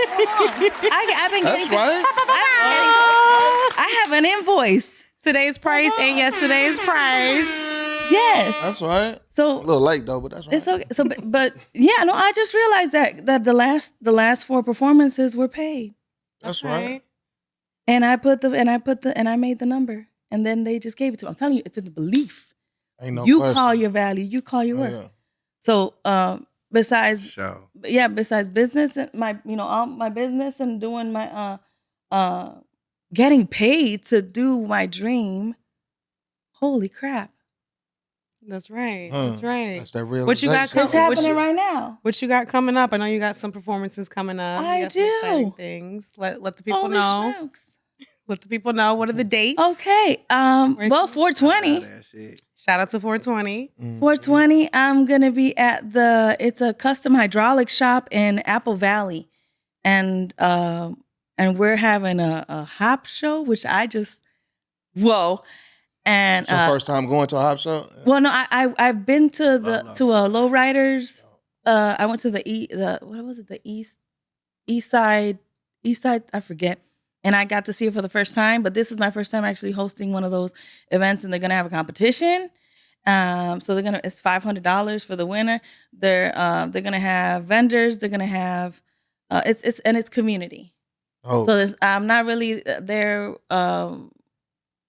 I've been getting. That's right. I have an invoice. Today's price and yesterday's price. Yes. That's right. So a little late though, but that's right. It's okay. So, but yeah, no, I just realized that the last 4 performances were paid. That's right. And I made the number, and then they just gave it to me. I'm telling you, it's in the belief. Ain't no you question. Call your value, you call your worth. Yeah. So besides business and all my business and doing my getting paid to do my dream. Holy crap. That's right. That's right. That's that real. What you got It's happening right now. What you got coming up? I know you got some performances coming up. I you got do. some exciting things. Let the people Holy know. smokes. Let the people know. What are the dates? Okay. Well, 420. Shout out to 420. 420. I'm gonna be at it's a custom hydraulic shop in Apple Valley, and we're having a hop show, which I just whoa. And it's your first time going to a hop show? Well, no, I've been to a Lowriders. I went to the east side, I forget. And I got to see it for the first time, but this is my first time actually hosting one of those events, and they're gonna have a competition. So it's $500 for the winner. They're gonna have vendors. They're gonna have it's community. Oh. So there's not really there.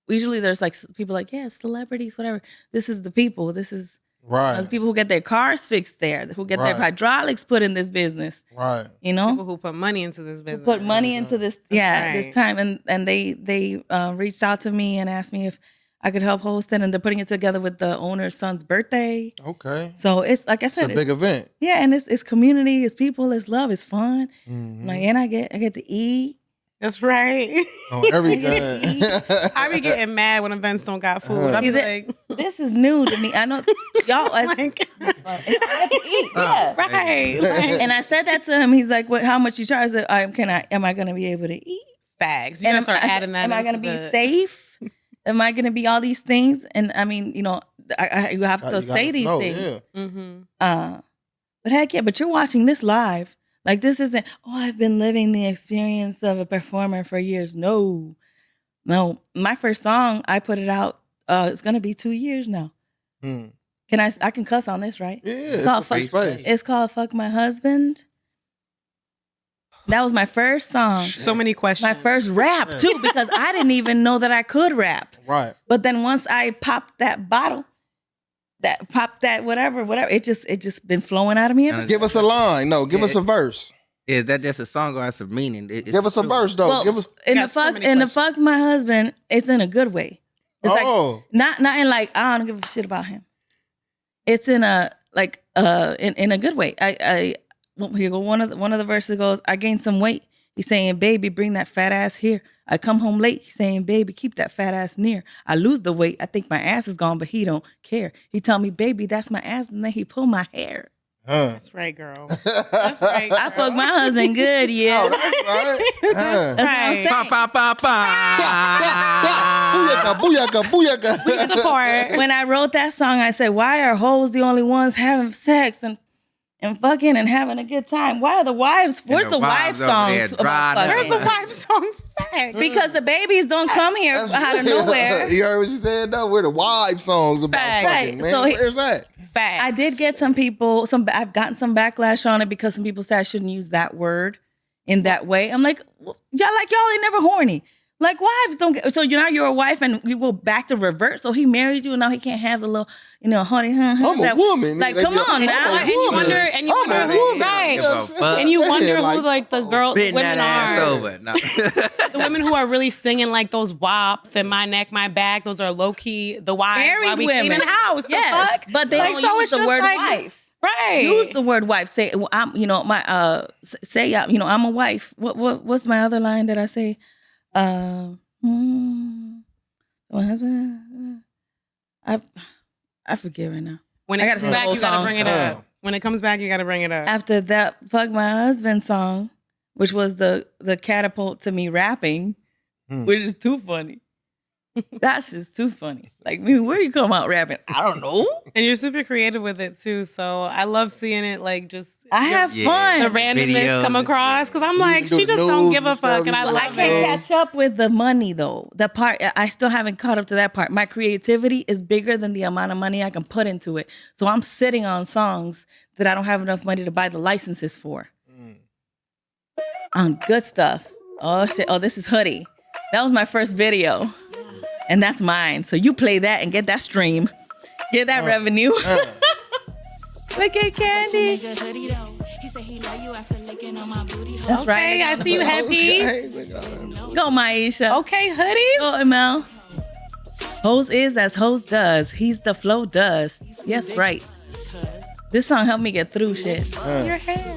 Usually there's like people like celebrities, whatever. This is the people. This is right. the people who get their cars fixed there, who get their hydraulics put in this business. Right. You know, people who put money into this business. Put money into this. Right. This time, and they reached out to me and asked me if I could help host it, and they're putting it together with the owner's son's birthday. Okay. So it's like I said, it's a big event. Yeah, and it's community, it's people, it's love, it's fun. Mm-hmm. Like, and I get to eat. That's right. On everything. I be getting mad when events don't got food. I be like, this is new to me. I know y'all as like, I get to eat. Yeah. Right. Like, and I said that to him. He's like, "What? How much you charge?" I said, am I going to be able to eat? Fags. You gotta start adding that. Am I going to be safe? Am I going to be all these things? And I mean, you know, you have to say these things. Yeah. Mm-hmm. But heck yeah, but you're watching this live. Like, this isn't, I've been living the experience of a performer for years. No. My first song, I put it out, it's going to be 2 years now. I can cuss on this, right? Yeah, it's called Fuck My Husband. That was my first song. So many questions. My first rap, too, because I didn't even know that I could rap. Right. But then once I popped that bottle, whatever, it just been flowing out of me. Give us a line. No, give us a verse. Is that just a song or it's a meaning? Give us a verse though. Well, give us the fuck my husband. It's in a good way. It's like not in like I don't give a shit about him. It's in a like in a good way. Here go one of the verses goes. I gained some weight. He's saying, baby, bring that fat ass here. I come home late. He's saying, baby, keep that fat ass near. I lose the weight. I think my ass is gone, but he don't care. He tell me, baby, that's my ass, and then he pull my hair. That's right, girl. That's right. Girl. I fuck my husband good, yeah. Oh, that's right. That's right. Booyaka, booyaka. We support. When I wrote that song, I said, why are hoes the only ones having sex and fucking and having a good time? Why are the wives? Where's the wife songs about fucking? Where's the wife songs back? Because the babies don't come here out of nowhere. You heard what she said? No, where the wife songs about fucking, man. So where's that? Facts. I did get some people. I've gotten some backlash on it because some people say I shouldn't use that word in that way. I'm like, y'all ain't never horny. Like, wives don't get, so you're a wife and you go back to revert. So he married you and now he can't have the little, honey. I'm a woman. Like, come on now. And you wonder who, right? And you wonder who like the girls, women are. No. The women who are really singing like those wops and my neck, my back. Those are low key the wives. Married while we women. cleaning the house. Yes, the fuck? but they like, don't use the word wife. Right. Use the word wife. Say, well, I'm, I'm a wife. What's my other line that I say? My husband, I forget right now. When it comes back, you gotta bring it up. When it comes back, you gotta bring it up. After that Fuck My Husband song, which was the catapult to me rapping, which is too funny. That's just too funny. Like, where do you come out rapping? I don't know. And you're super creative with it too. So I love seeing it. Like, just I have fun. The randomness come across because I'm like, she just don't give a fuck, and I love it. I can't catch up with the money though. The part I still haven't caught up to that part. My creativity is bigger than the amount of money I can put into it. So I'm sitting on songs that I don't have enough money to buy the licenses for. On good stuff. Oh shit. Oh, this is Hoodie. That was my first video. And that's mine. So you play that and get that stream. Get that revenue. Look at Candy. That's right. I see you, Headpiece. Go, Maisha. Okay, hoodies. Go, Emel. Hose is as Hose does. He's the flow does. Yes, right. This song helped me get through shit. Your hair.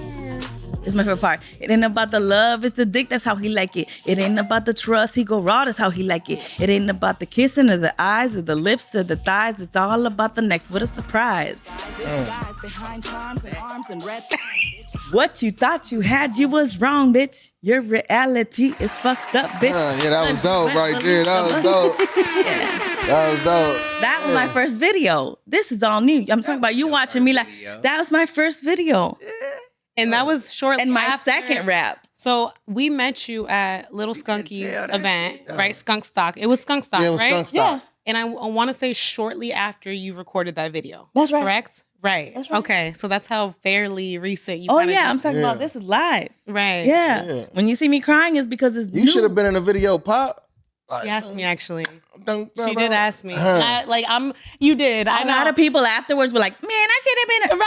It's my favorite part. It ain't about the love, it's the dick, that's how he like it. It ain't about the trust, he go raw, that's how he like it. It ain't about the kissing or the eyes or the lips or the thighs. It's all about the next. What a surprise. What you thought you had, you was wrong, bitch. Your reality is fucked up, bitch. Yeah, that was dope right there. That was dope. That was dope. That was my first video. This is all new. I'm talking about you watching me like, that was my first video. And that was shortly and my after. second rap. So we met you at Little Skunky's event, right? Skunk Stock. It was Skunk Stock, Yeah, it was right? Skunk Stock. Yeah. And I want to say shortly after you recorded that video. That's right. Correct? Right. That's right. Okay. So that's how fairly recent you Oh kinda yeah, I'm just, talking about this is live. right. Yeah. When you see me crying, it's because it's You new. should have been in the video, Pop. She asked me actually. She She did ask me. You did. I A know. lot of people afterwards were like, "Man, I should have been."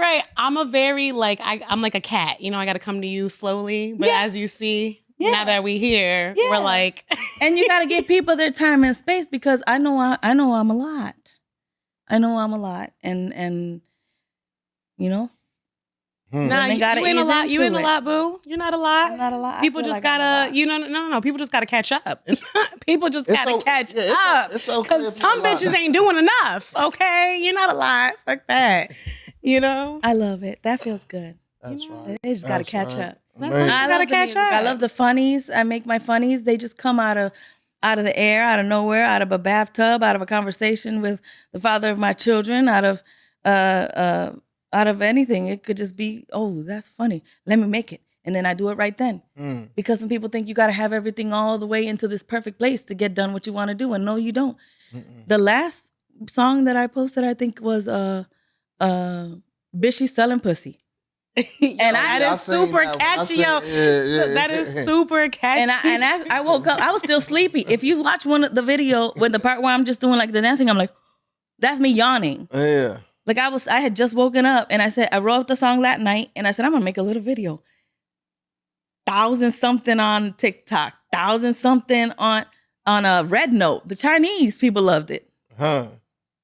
Right. I'm a very I'm like a cat. You know, I got to come to you slowly. But as you see, now that we here, we're like, And you got to give people their time and space because I know I'm a lot. I know I'm a lot, and you know. nah, Women gotta you ain't a ease lot. You into ain't a it. lot, boo. You're not a lot. I'm not a lot. I People feel just like I'm a gotta, lot. no. People just gotta catch up. People just It's gotta catch it's up. it's okay Because if you're some a lot. bitches ain't doing enough. Okay, you're not a lot. Fuck that. You know. I love it. That feels good. That's right. They just got to That's catch right. up. That's Man. what I you love gotta the catch music. up. I love the funnies. I make my funnies. They just come out of the air, out of nowhere, out of a bathtub, out of a conversation with the father of my children, out of anything. It could just be, oh, that's funny. Let me make it. And then I do it right then. Because some people think you got to have everything all the way into this perfect place to get done what you want to do. And no, you don't. The last song that I posted, I think was Bishy Selling Pussy. And that I is seen super that one. I catchy, seen- yo. yeah. So that is super catchy. And I woke up, I was still sleepy. If you watch one of the video with the part where I'm just doing like the dancing, I'm like, that's me yawning. Yeah. Like I had just woken up and I wrote the song that night and I said, I'm gonna make a little video. 1,000 something on TikTok, 1,000 something on a Red Note. The Chinese people loved it. Huh.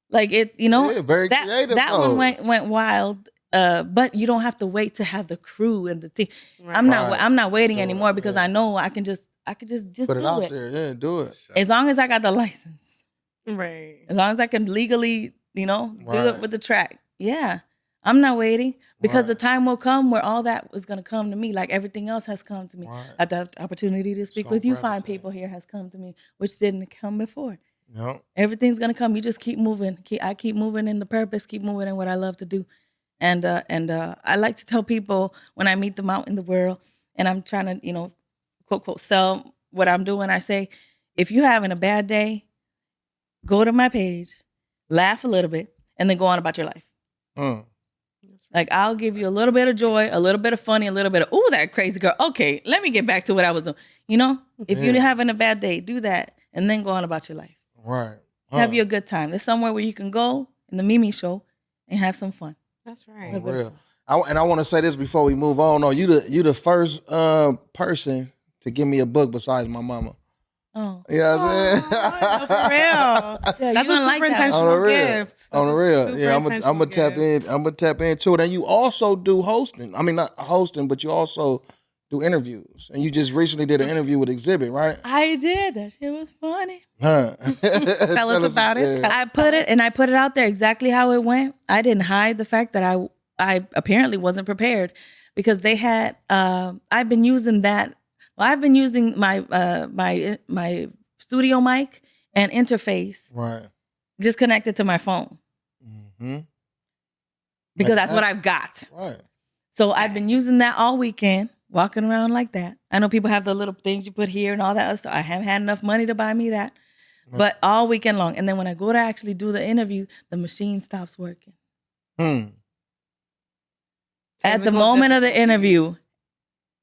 Like it, you know, Yeah, very that creative, that though. one went wild. But you don't have to wait to have the crew and the thing. Right. I'm Right. not waiting Just do anymore it, because yeah. I know I could just Put it do out it. there. Yeah, do it. As long as I got the license. Right. As long as I can legally, do Right. it with the track. Yeah. I'm not waiting because the Right. time will come where all that is going to come to me like everything else has come to me. Right. At the opportunity to speak gonna with you fine gravitate. people here has come to me, which didn't come before. Yep. Everything's going to come. You just keep moving. I keep moving in the purpose, keep moving in what I love to do. And I like to tell people when I meet them out in the world and I'm trying to, quote, quote, sell what I'm doing, I say, if you're having a bad day, go to my page, laugh a little bit, and then go on about your life. Like, I'll give you a little bit of joy, a little bit of funny, a little bit of, ooh, that crazy girl. Okay, let me get back to what I was doing. If you're having a bad day, do that, and then go on about your life. Right. Have you a good time. There's somewhere where you can go in the Mimi show and have some fun. That's right. For real. I want to say this before we move on. No, you the first person to give me a book besides my mama. Oh. You know what I'm saying? For real. Yeah, That's you a gonna like super that. intentional On the real. gift. On the That's a real. super Yeah, I'm intentional gonna tap gift. in. I'm gonna tap into it. And you also do hosting. I mean, not hosting, but you also do interviews. And you just recently did an interview with Xzibit, right? I did. That shit was funny. Huh. Tell us about it. yeah. I put it out there exactly how it went. I didn't hide the fact that I apparently wasn't prepared because they had I've been using that. Well, I've been using my studio mic and interface Right. just connected to my phone Mm-hmm. because Like that's what that? I've got. Right. So I've been using that all weekend, walking around like that. I know people have the little things you put here and all that other stuff. I haven't had enough money to buy me that. But all weekend long. And then when I go to actually do the interview, the machine stops working. At the Technical moment of the difficulties. interview.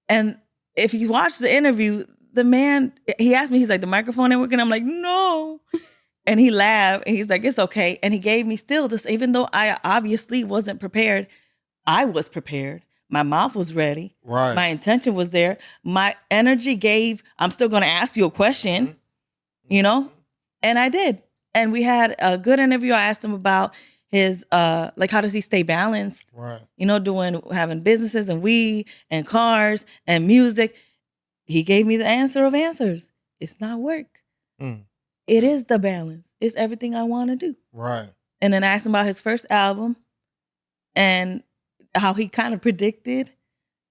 And if you watch the interview, the man, he asked me, he's like, the microphone ain't working. I'm like, no. And he laughed and he's like, it's okay. And he gave me still this, even though I obviously wasn't prepared, I was prepared. My mouth was ready. Right. My intention was there. My energy gave, I'm still going to ask you a question, And I did. And we had a good interview. I asked him about his like how does he stay balanced? Right. You know, having businesses and weed and cars and music. He gave me the answer of answers. It's not work. It is the balance. It's everything I want to do. Right. And then I asked him about his first album and how he kind of predicted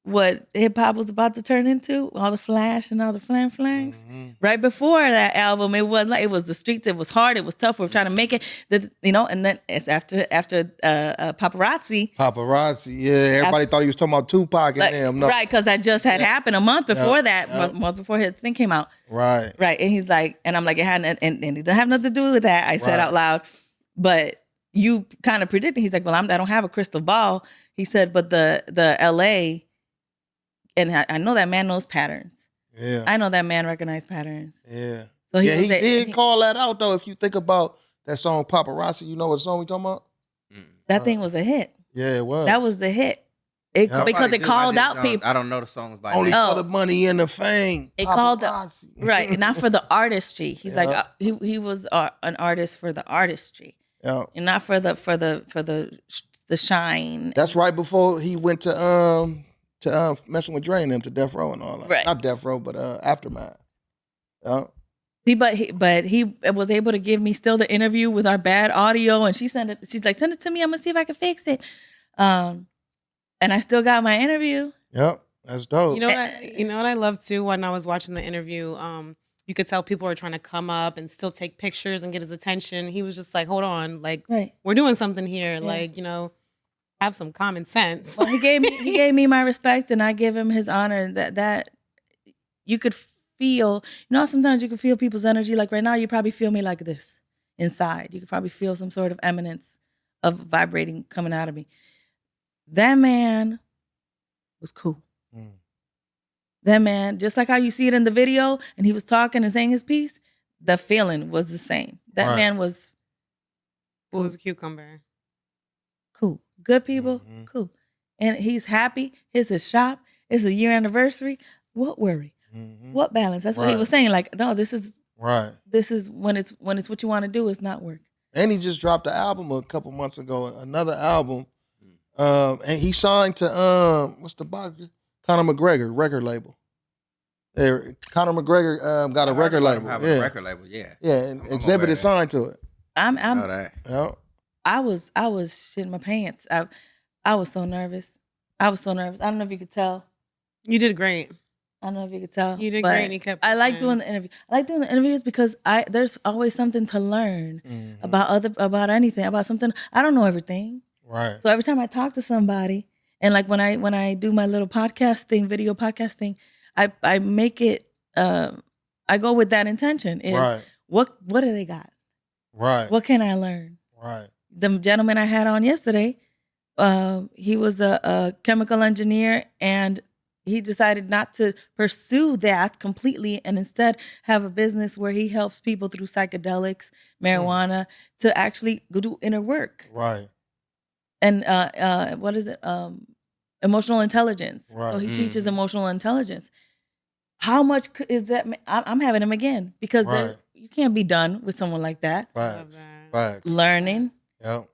what hip hop was about to turn into, all the flash and all the flangs. Right before that album, it was the streets. It was hard. It was tough. We were trying to make it. And then it's after Paparazzi. Yeah. Everybody thought he was talking about Tupac and them. No. Right, because that just had happened a month before that. Month before his thing came out. Right. Right, and he's like, and I'm like, it had, and it didn't have nothing to do with that. I said out loud, but you kind of predicted. He's like, well, I don't have a crystal ball. He said, but the LA. And I know that man knows patterns. Yeah. I know that man recognized patterns. Yeah. So he did call that out, though. If you think about that song, Paparazzi, you know what song we talking about? That thing was a hit. Yeah, it was. That was the hit. Because it called out people. I don't know the songs by Only name. for the money and the fame. It called right, not for the artistry. He's like he was an artist for the artistry, and not for the shine. That's right before he went to messing with Dre and them to Death Row and all that. Right. Not Death Row, but Aftermath. But he was able to give me still the interview with our bad audio, and she's like, send it to me. I'm gonna see if I can fix it. And I still got my interview. Yep, that's dope. You know what I love too when I was watching the interview. You could tell people were trying to come up and still take pictures and get his attention. He was just like, hold on, like we're doing something here. Yeah. Like, have some common sense. Well, he gave me my respect, and I give him his honor. That you could feel. Sometimes you can feel people's energy. Like right now, you probably feel me like this inside. You could probably feel some sort of eminence of vibrating coming out of me. That man was cool. That man, just like how you see it in the video, and he was talking and saying his piece, the feeling was the same. That man was cool as a cucumber. Cool. Good people, cool. And he's happy. It's his shop. It's a year anniversary. What worry? What balance? That's what he was saying. Like, no, this is when it's what you want to do. It's not work. And he just dropped an album a couple months ago, another album. And he signed to what's the body? Conor McGregor record label. Conor McGregor got a record label. A record label, yeah. Yeah, and Xzibit is signed to it. I know that. Yeah. I was shitting my pants. I was so nervous. I don't know if you could tell. You did great. I don't know if you could tell. You did great. And you kept I like doing the interview. I like doing the interviews because there's always something to learn about anything, about something. I don't know everything. Right. So every time I talk to somebody, and like when I do my little podcast thing, video podcast thing, I make it. I go with that intention. Is what do they got? Right. What can I learn? Right. The gentleman I had on yesterday, he was a chemical engineer, and he decided not to pursue that completely and instead have a business where he helps people through psychedelics, marijuana, to actually go do inner work. Right. And what is it? Emotional intelligence. Right. So he teaches emotional intelligence. How much is that? I'm having him again because you can't be done with someone like that. Facts. Learning. Yep.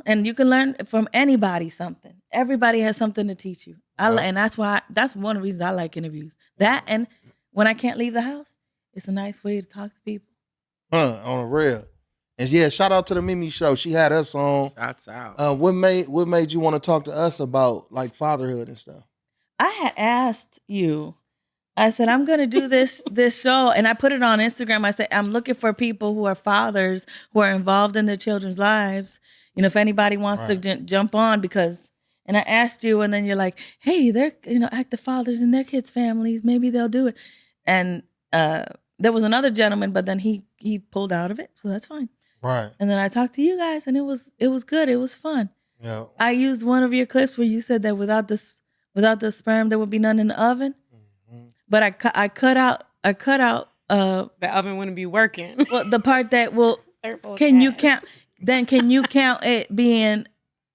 And you can learn from anybody something. Everybody has something to teach you. And that's one of the reasons I like interviews. That, and when I can't leave the house, it's a nice way to talk to people. On a real. And yeah, shout out to the Mimi Show. She had us on. Shouts out. What made you want to talk to us about like fatherhood and stuff? I had asked you. I said, I'm going to do this show. And I put it on Instagram. I said, I'm looking for people who are fathers, who are involved in their children's lives. If anybody wants to jump on, because, and I asked you, and then you're like, hey, they're, active fathers in their kids' families. Maybe they'll do it. And there was another gentleman, but then he pulled out of it. So that's fine. Right. And then I talked to you guys, and it was good. It was fun. Yeah. I used one of your clips where you said that without the sperm, there would be none in the oven. But I cut out the oven wouldn't be working. Well, the part that you count? Then can you count it being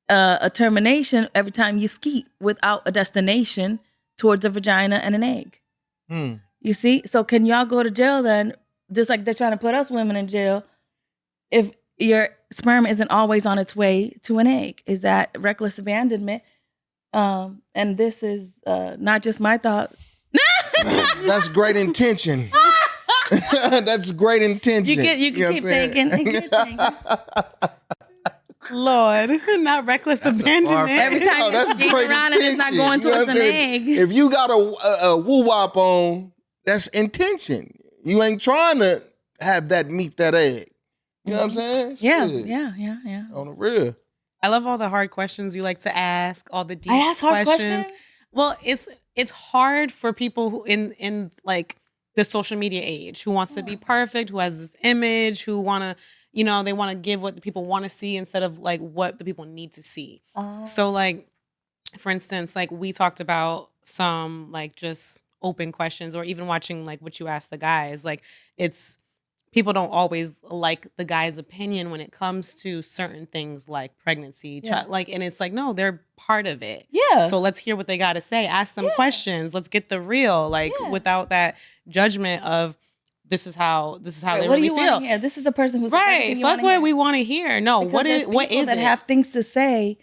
a termination every time you skeet without a destination towards a vagina and an egg? You see? So can y'all go to jail then? Just like they're trying to put us women in jail if your sperm isn't always on its way to an egg? Is that reckless abandonment? And this is not just my thought. That's great intention. That's great intention. You can keep thinking. Lord, not reckless abandonment. Every time you that's skate great around and it's not going towards an egg. If you got a woo-wop on, that's intention. You ain't trying to have that meet that egg. You know what I'm saying? Yeah, Shit. yeah. On the real. I love all the hard questions you like to ask, all the deep I ask hard questions. Well, it's hard for people who in like the social media age who wants to be perfect, who has this image, who want to, they want to give what the people want to see instead of like what the people need to see. So like, for instance, like we talked about some like just open questions, or even watching like what you asked the guys, like it's, people don't always like the guy's opinion when it comes to certain things like pregnancy, and it's like, no, they're part of it. Yeah. So let's hear what they got to say. Ask them questions. Let's get the real, without that judgment of this is how they really feel. Yeah, this is a person who's right. Fuck what we want to hear. No, what is that it? Have things to say,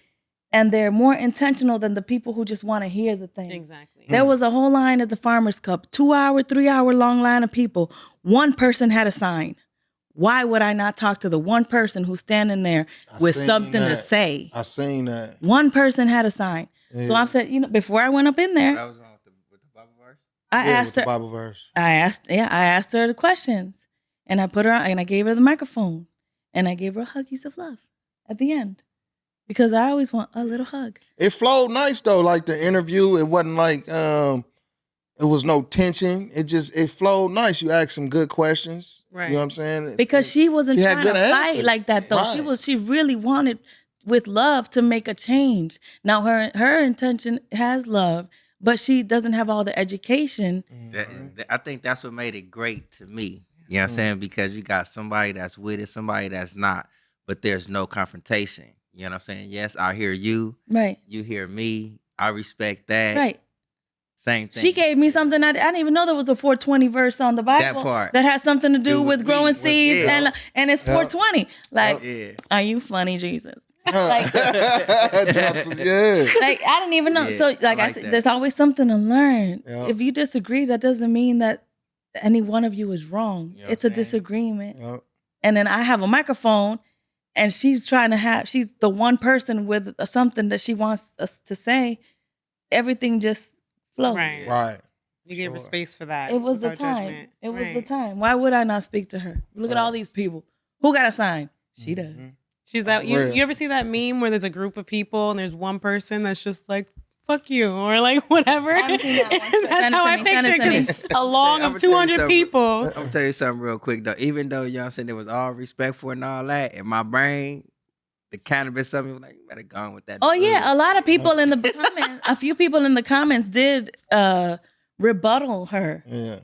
and they're more intentional than the people who just want to hear the thing. Exactly. There was a whole line at the Farmers Cup, 2-hour, 3-hour long line of people. One person had a sign. Why would I not talk to the one person who's standing there with something to say? I seen that. One person had a sign. Yeah. So I said, before I went up in there, That was on with the Bible verse. I asked her. The Bible verse. I asked her the questions, and I put her on, and I gave her the microphone, and I gave her huggies of love at the end. Because I always want a little hug. It flowed nice though, like the interview. It wasn't like it was no tension. It flowed nice. You asked some good questions. Right. You know what I'm saying? Because she wasn't trying to fight like that though. Right. She really wanted with love to make a change. Now her intention has love, but she doesn't have all the education. I think that's what made it great to me. You know what I'm saying? Because you got somebody that's with it, somebody that's not, but there's no confrontation. You know what I'm saying? Yes, I hear you. Right. You hear me. I respect that. Right. Same thing. She gave me something I didn't even know there was a 420 verse on the Bible That part. that has something to do with growing seeds, yeah. and it's 420. Like, Yeah. are you funny, Jesus? Like, Like I didn't even know. Yeah, so like I said, there's always something to learn. Yeah. If you disagree, that doesn't mean that any one of you is wrong. You know It's a what I'm saying? disagreement. Yep. And then I have a microphone, and she's she's the one person with something that she wants us to say. Everything just flows. Right. Right. You gave her space for that. It was the without time. judgment. It was the Right. time. Why would I not speak to her? Look at all these people. Who got a sign? She does. She's that. You ever see that meme where there's a group of people and there's one person that's just like, "Fuck you," or like whatever. I haven't seen that one. That's Send it how to I me. Send picture it to it. me. 'Cause along I'ma of tell you 200 something. people. I'm gonna tell you something real quick though. Even though you know what I'm saying, there was all respectful and all that, in my brain, the cannabis something was like, you better go on with that. Oh yeah, a buzz. lot of people in the comments. A few people in the comments did rebuttal her. Yeah.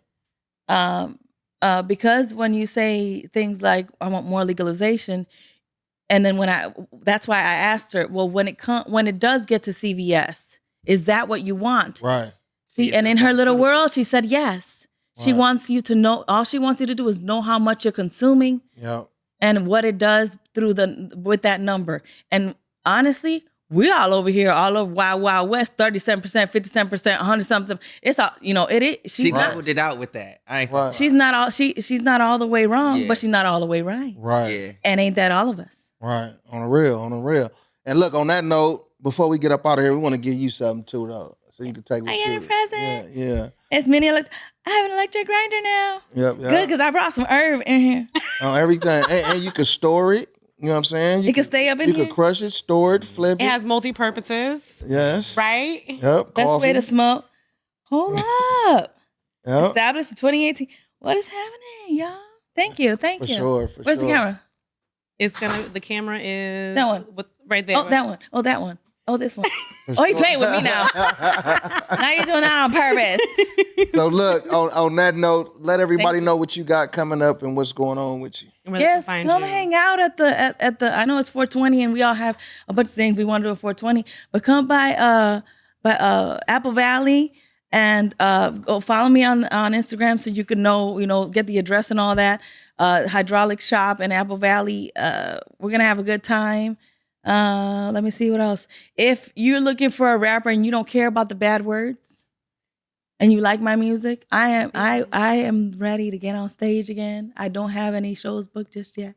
Because when you say things like "I want more legalization," and then that's why I asked her. Well, when it does get to CVS, is that what you want? Right. See, and in her little world, she said yes. She Right. wants you to know. All she wants you to do is know how much you're consuming Yep. and what it does with that number. And honestly, we all over here, all over Wild Wild West, 37%, 57%, 100 something. It's all it is. She leveled it out with that. I ain't Right. She's not all she's not all the way wrong, Yeah. but she's not all the way right. Right. Yeah. And ain't that all of us? Right. On the real. And look, on that note, before we get up out of here, we want to give you something too, though, so you can take with I you. get a present. Yeah. It's mini I have an electric grinder now. Yep. Good, because I brought some herb in here. Everything, and you can store it. You know what I'm saying? It can stay up in You here. can crush it, store it, flip It it. has multi-purposes, Yes. right? Yep. Best way to smoke. Hold up. Yep. Established in 2018. What is happening, y'all? Thank you. For sure. Where's the camera? The camera is That one. right there. Oh, that one. Oh, that one. Oh, this one. Oh, he playing with me now. Now you're doing that on purpose. So look, on that note, let everybody know what you got coming up and what's going on with you. Where they Yes, can come find you. hang out at the. I know it's 420, and we all have a bunch of things we want to do at 420. But come by Apple Valley and go follow me on Instagram so you can know get the address and all that. Hydraulic Shop in Apple Valley. We're going to have a good time. Let me see what else. If you're looking for a rapper and you don't care about the bad words and you like my music, I am ready to get on stage again. I don't have any shows booked just yet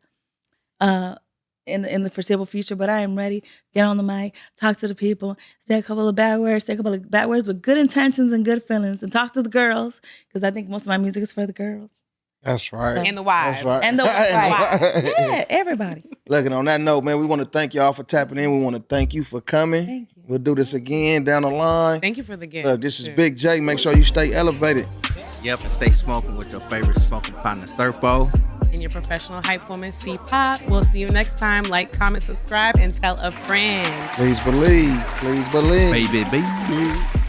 in the foreseeable future, but I am ready to get on the mic, talk to the people, say a couple of bad words with good intentions and good feelings, and talk to the girls, because I think most of my music is for the girls. That's right. And the wives. That's right. And the wives. Yeah, everybody. Look, and on that note, man, we want to thank y'all for tapping in. We want to thank you for coming. Thank you. We'll do this again down the line. Thank you for the gift. Look, this is Big J. Make sure you stay elevated. Yep, and stay smoking with your favorite smoking partner, Serpo. And your professional hype woman, C-Pop. We'll see you next time. Like, comment, subscribe, and tell a friend. Please believe. Please believe. Baby.